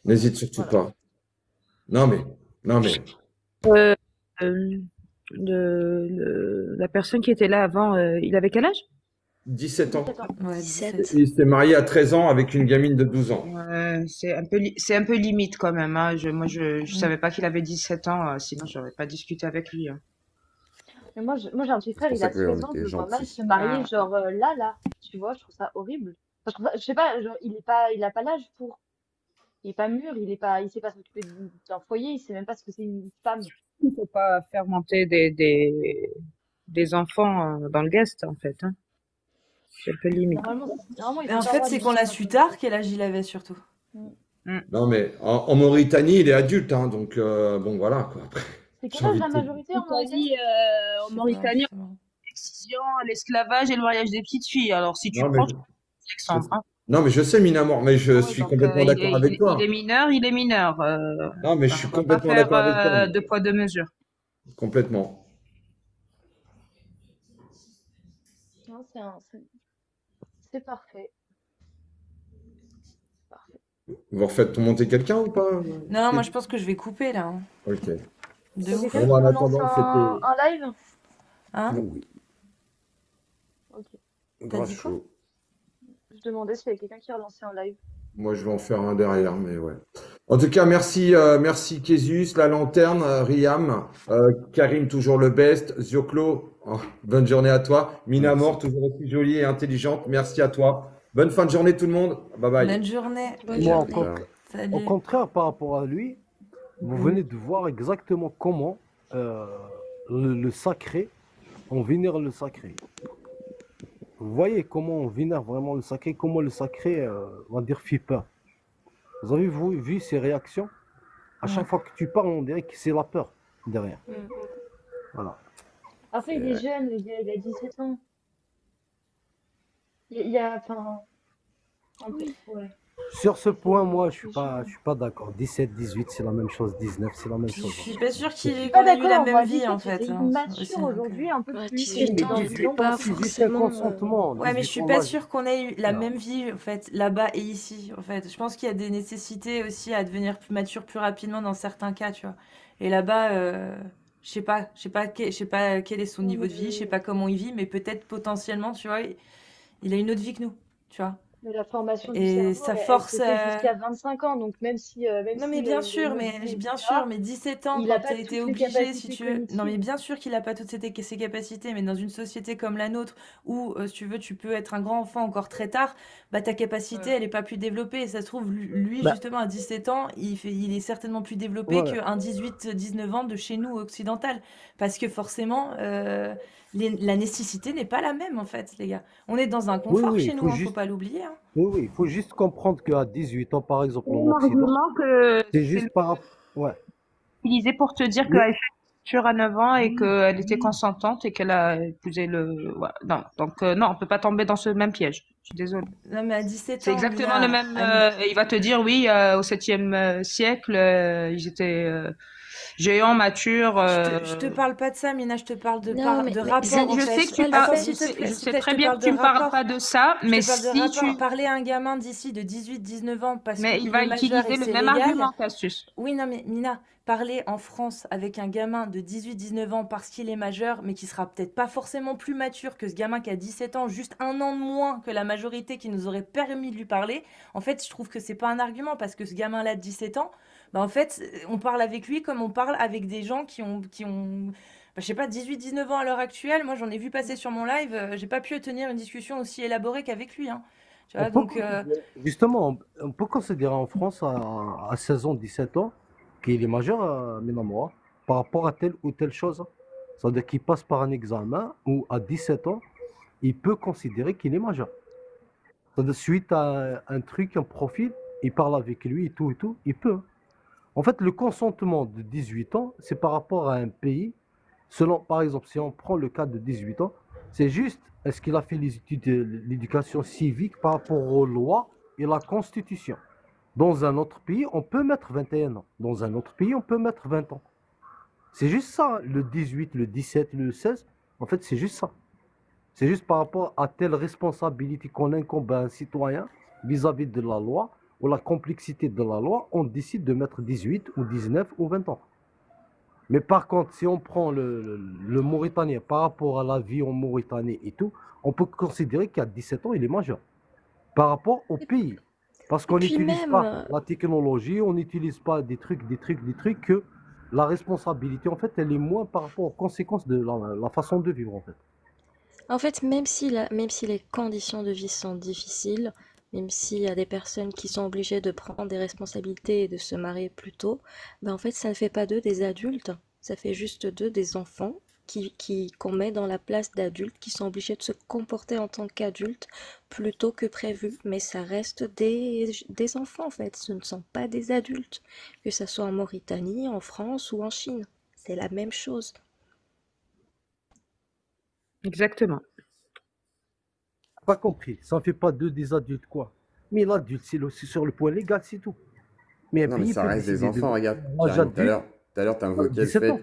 N'hésite surtout Voilà. pas. Non, mais. Euh, la personne qui était là avant, il avait quel âge? 17 ans. 17 ans. Ouais, 17. Il s'est marié à 13 ans avec une gamine de 12 ans. Ouais, c'est un peu limite quand même, hein. Moi, je savais pas qu'il avait 17 ans, sinon j'aurais pas discuté avec lui, hein. Mais moi, j'ai un petit frère, pour il ça a qu'on 13 ans, était je le vois mal gentils. se marier, Ah. genre là, tu vois, je trouve ça horrible. Enfin, je sais pas, genre, il a pas l'âge pour. Il est pas mûr, il sait pas s'occuper d'un foyer, il sait même pas ce que c'est une femme. Il faut pas faire monter des enfants dans le guest, en fait, hein. C'est un peu limite. Normalement, il Mais faut en pas fait, avoir c'est 18 qu'on l'a ans. su tard quel âge il avait surtout. Non, mais en Mauritanie, il est adulte. Hein, donc, bon, voilà. Quoi. Après, C'est j'ai quel âge envie la de te- majorité en Mauritanie? En Je sais pas, Mauritanie, justement. l'excision, l'esclavage et le mariage des petites filles. Alors, si tu Non, mais, prends, c'est Alexandre, hein. non, mais je sais, Minamor, mais je Ouais, suis donc, complètement d'accord avec toi. il est mineur, il est mineur. Non, mais je suis On va pas complètement faire d'accord avec toi. deux poids, deux mesures. Complètement. Non, c'est parfait. Vous refaites monter quelqu'un ou pas? Non, moi je pense que je vais couper là, hein. Ok. De C'est ouf. quelqu'un qui Bon, en relance attendant, c'était un live? Hein? Oui, Ok. grave dit quoi? chaud. Je demandais s'il y avait quelqu'un qui relançait un live. Moi, je vais en faire un derrière, mais ouais. En tout cas, merci, merci Kézus, la lanterne, Riam, Karim, toujours le best, Zioclo, oh, bonne journée à toi, Minamor, toujours aussi jolie et intelligente, merci à toi. Bonne fin de journée tout le monde, bye bye. Bonne journée. Bonne Moi, journée. Ciao. au Salut. contraire, par rapport à lui, vous venez de voir exactement comment le sacré, on vénère le sacré. Vous voyez comment on vénère vraiment le sacré, comment le sacré, on va dire, fait peur. Vous avez vu ses réactions? À chaque fois que tu parles, on dirait que c'est la peur derrière. Voilà. Après, il est jeune, il a 17 ans. Il y a, enfin, un peu, ouais. Sur ce point, moi, je suis pas d'accord. 17, 18, c'est la même chose. 19, c'est la même Puis chose. je suis pas sûre Je suis qu'on pas ait eu la d'accord, moi, même vie 17, en fait. j'étais hein, immature aussi, donc, aujourd'hui, un peu Ouais, plus. 18 ans, dans t'es dans pas dans- C'est juste un forcément. consentement. Ouais, mais je 18 suis ans, pas là, sûre qu'on ait eu la non. même vie en fait là-bas et ici en fait. Je pense qu'il y a des nécessités aussi à devenir plus mature plus rapidement dans certains cas, tu vois. Et là-bas, je sais pas quel est son Non, niveau de vie, je sais pas comment il vit, mais peut-être potentiellement, tu vois, il a une autre vie que nous, tu vois. Mais la formation du Et cerveau, ça elle force. se fait jusqu'à 25 ans, donc même Non mais si bien il a sûr, une autre mais vie, bien etc., sûr, mais 17 ans il quand a pas t'as toutes été les obligé, si capacités tu veux. Non mais cognitives. bien sûr qu'il a pas toutes ses capacités, mais dans une société comme la nôtre où, si tu veux, tu peux être un grand enfant encore très tard, bah ta capacité Ouais. elle est pas plus développée. Et ça se trouve lui Bah, justement à 17 ans, il est certainement plus développé voilà. qu'un 18-19 ans de chez nous occidental, parce que forcément la nécessité n'est pas la même en fait, les gars. On est dans un Oui, confort oui, chez il nous, faut hein, faut juste, pas l'oublier, hein. oui, il faut juste comprendre qu'à 18 ans, par exemple, en Un Occident, argument que c'est c'est juste par rapport. Ouais. utilisé pour te dire Le- qu'elle fait une rupture à 9 ans et qu'elle était consentante et qu'elle a épousé le... Ouais, non, donc non, on peut pas tomber dans ce même piège. Je suis désolée. Non mais à 17 C'est ans, exactement le Mina, même. Annie. Il va te dire, oui, au 7e siècle, ils étaient géants, matures. Je te parle pas de ça, Mina, je te parle de, Non, mais de ça, rapport en Je fait. sais que tu pas le parles. Attends, fait. s'il te plaît, Je s'il te sais plaît, je très te bien parle que de tu me parles rapport. pas de ça, Je mais te parle de si rapport. tu. Parler à un gamin d'ici de 18-19 ans parce Mais il qu'il va est majeur et utiliser le c'est même légal. argument, Cassius. Oui, non, mais Mina, parler en France avec un gamin de 18-19 ans parce qu'il est majeur, mais qui sera peut-être pas forcément plus mature que ce gamin qui a 17 ans, juste un an de moins que la majorité qui nous aurait permis de lui parler, en fait, je trouve que c'est pas un argument parce que ce gamin-là de 17 ans, bah en fait, on parle avec lui comme on parle avec des gens qui ont bah, je sais pas, 18-19 ans à l'heure actuelle. Moi, j'en ai vu passer sur mon live, j'ai pas pu tenir une discussion aussi élaborée qu'avec lui, hein. Tu On vois, peut donc, considérer- justement, on peut considérer en France à 16 ans, 17 ans, qu'il est majeur, Minamora, par rapport à telle ou telle chose. C'est-à-dire qu'il passe par un examen où à 17 ans, il peut considérer qu'il est majeur. C'est-à-dire suite à un truc, un profil, il parle avec lui et tout, il peut. En fait, le consentement de 18 ans, c'est par rapport à un pays. Selon, par exemple, si on prend le cas de 18 ans, c'est juste, est-ce qu'il a fait les études de l'éducation civique par rapport aux lois et la constitution? Dans un autre pays, on peut mettre 21 ans. Dans un autre pays, on peut mettre 20 ans. C'est juste ça, le 18, le 17, le 16. En fait, c'est juste ça. C'est juste par rapport à telle responsabilité qu'on incombe à un citoyen vis-à-vis de la loi ou la complexité de la loi, on décide de mettre 18 ou 19 ou 20 ans. Mais par contre, si on prend le Mauritanien par rapport à la vie en Mauritanie et tout, on peut considérer qu'à 17 ans, il est majeur. Par rapport au pays. Parce Et qu'on puis n'utilise même, pas la technologie, on n'utilise pas des trucs que la responsabilité, en fait, elle est moins par rapport aux conséquences de la façon de vivre, en fait. en fait, même si les conditions de vie sont difficiles, même s'il y a des personnes qui sont obligées de prendre des responsabilités et de se marier plus tôt, ben en fait, ça ne fait pas d'eux des adultes, ça fait juste d'eux des enfants qu'on met dans la place d'adultes, qui sont obligés de se comporter en tant qu'adultes plutôt que prévu. Mais ça reste des enfants, en fait, ce ne sont pas des adultes, que ça soit en Mauritanie, en France ou en Chine. C'est la même chose. Exactement. Pas compris, ça ne fait pas d'eux des adultes, quoi. Mais l'adulte, c'est sur le point légal, c'est tout. Mais un Non, mais pays ça peut reste des décider de enfants, regarde. l'âge Karim, tout adulte à l'heure, tu à invoqué 17 ans.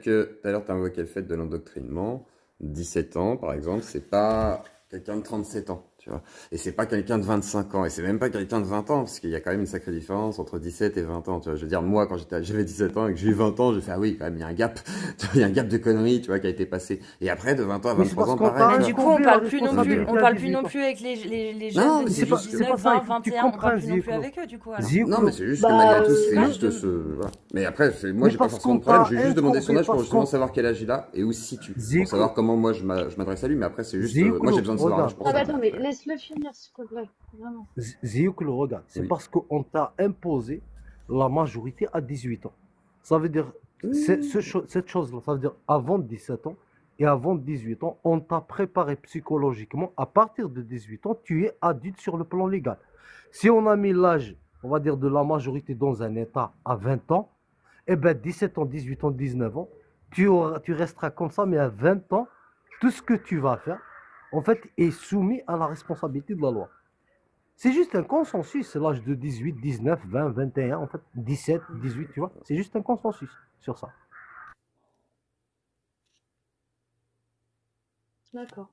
le fait de l'endoctrinement. 17 ans, par exemple, c'est pas quelqu'un de 37 ans, tu vois. Et c'est pas quelqu'un de 25 ans. Et c'est même pas quelqu'un de 20 ans, parce qu'il y a quand même une sacrée différence entre 17 et 20 ans, tu vois. Je veux dire, moi, quand j'avais 17 ans et que j'ai eu 20 ans, j'ai fait, ah oui, quand même, il y a un gap. Tu vois, il y a un gap de conneries, tu vois, qui a été passé. Et après, de 20 ans à Mais c'est 23 parce ans, qu'on pareil. t'a Mais du coup, on incombé la parle plus non plus, responsabilité on à parle plus 18 non ans. plus avec les Non, jeunes de mais c'est 18, pas, C'est 19, pas ça, 20, il faut que tu 21, on parle comprennes, plus non plus Zioclo. avec eux, du coup, alors. non, mais Zioclo. c'est juste que malgré tout, c'est Ouais, juste ce, voilà. Mais après, moi, Mais j'ai pas parce forcément qu'on de problème. t'a Je vais juste demander son incombé, âge pour parce justement qu'on... savoir quel âge il a et où se situe. Pour Zioclo, savoir comment moi je m'adresse à lui. Mais après, c'est juste, moi, j'ai Zioclo, besoin de savoir l'âge regarde. pour Ah bah ça. attends, mais laisse-le finir, s'il te plaît. Vraiment. Zioclo, regarde. C'est Oui. parce qu'on t'a imposé la majorité à 18 ans. Ça veut dire, cette chose-là, ça veut dire avant 17 ans et avant 18 ans, on t'a préparé psychologiquement. À partir de 18 ans, tu es adulte sur le plan légal. Si on a mis l'âge, on va dire, de la majorité dans un État à 20 ans, eh ben 17 ans, 18 ans, 19 ans, tu resteras comme ça, mais à 20 ans, tout ce que tu vas faire, en fait, est soumis à la responsabilité de la loi. C'est juste un consensus, c'est l'âge de 18, 19, 20, 21, en fait, 17, 18, tu vois. C'est juste un consensus sur ça. D'accord.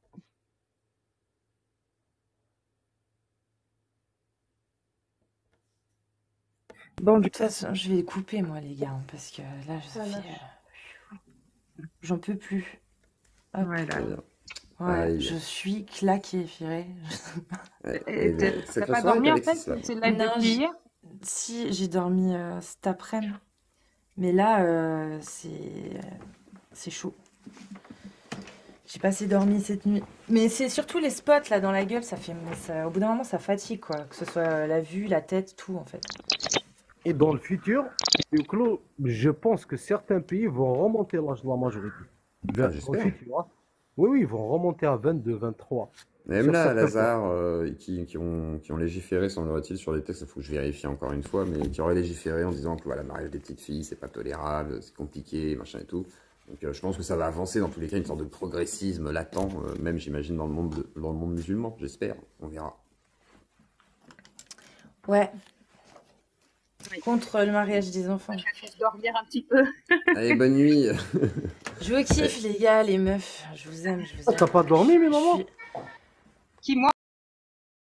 Bon, De toute façon, je vais couper, moi, les gars, parce que là, Ça marche. j'en peux plus. Hop. voilà. Très bien. Ouais, Aïe. je suis claquée, Firé. Cette T'as pas soirée dormi est en avec fait? Sisla. C'est le live Non, depuis hier? si, j'ai dormi cet après-midi. Mais là, c'est chaud. J'ai pas assez dormi cette nuit. Mais c'est surtout les spots là dans la gueule, au bout d'un moment, ça fatigue, quoi. Que ce soit la vue, la tête, tout, en fait. Et dans le futur, Hugo, je pense que certains pays vont remonter l'âge de la majorité. Ah, Dans le j'espère. futur, hein. Oui, oui, ils vont remonter à 22, 23. Même Sur là, à certains points. Lazare, qui ont légiféré, semblerait-il, sur les textes, il faut que je vérifie encore une fois, mais qui auraient légiféré en disant que voilà, le mariage des petites filles, c'est pas tolérable, c'est compliqué, machin et tout. Donc je pense que ça va avancer dans tous les cas, une sorte de progressisme latent, même j'imagine dans le monde musulman, j'espère, on verra. Ouais, Oui. contre le mariage des enfants. Je vais dormir un petit peu. Allez, bonne nuit. Je vous kiffe, les gars, les meufs. Je vous aime, je vous Ah, aime. t'as pas dormi, mais Je maman? suis- Qui, moi?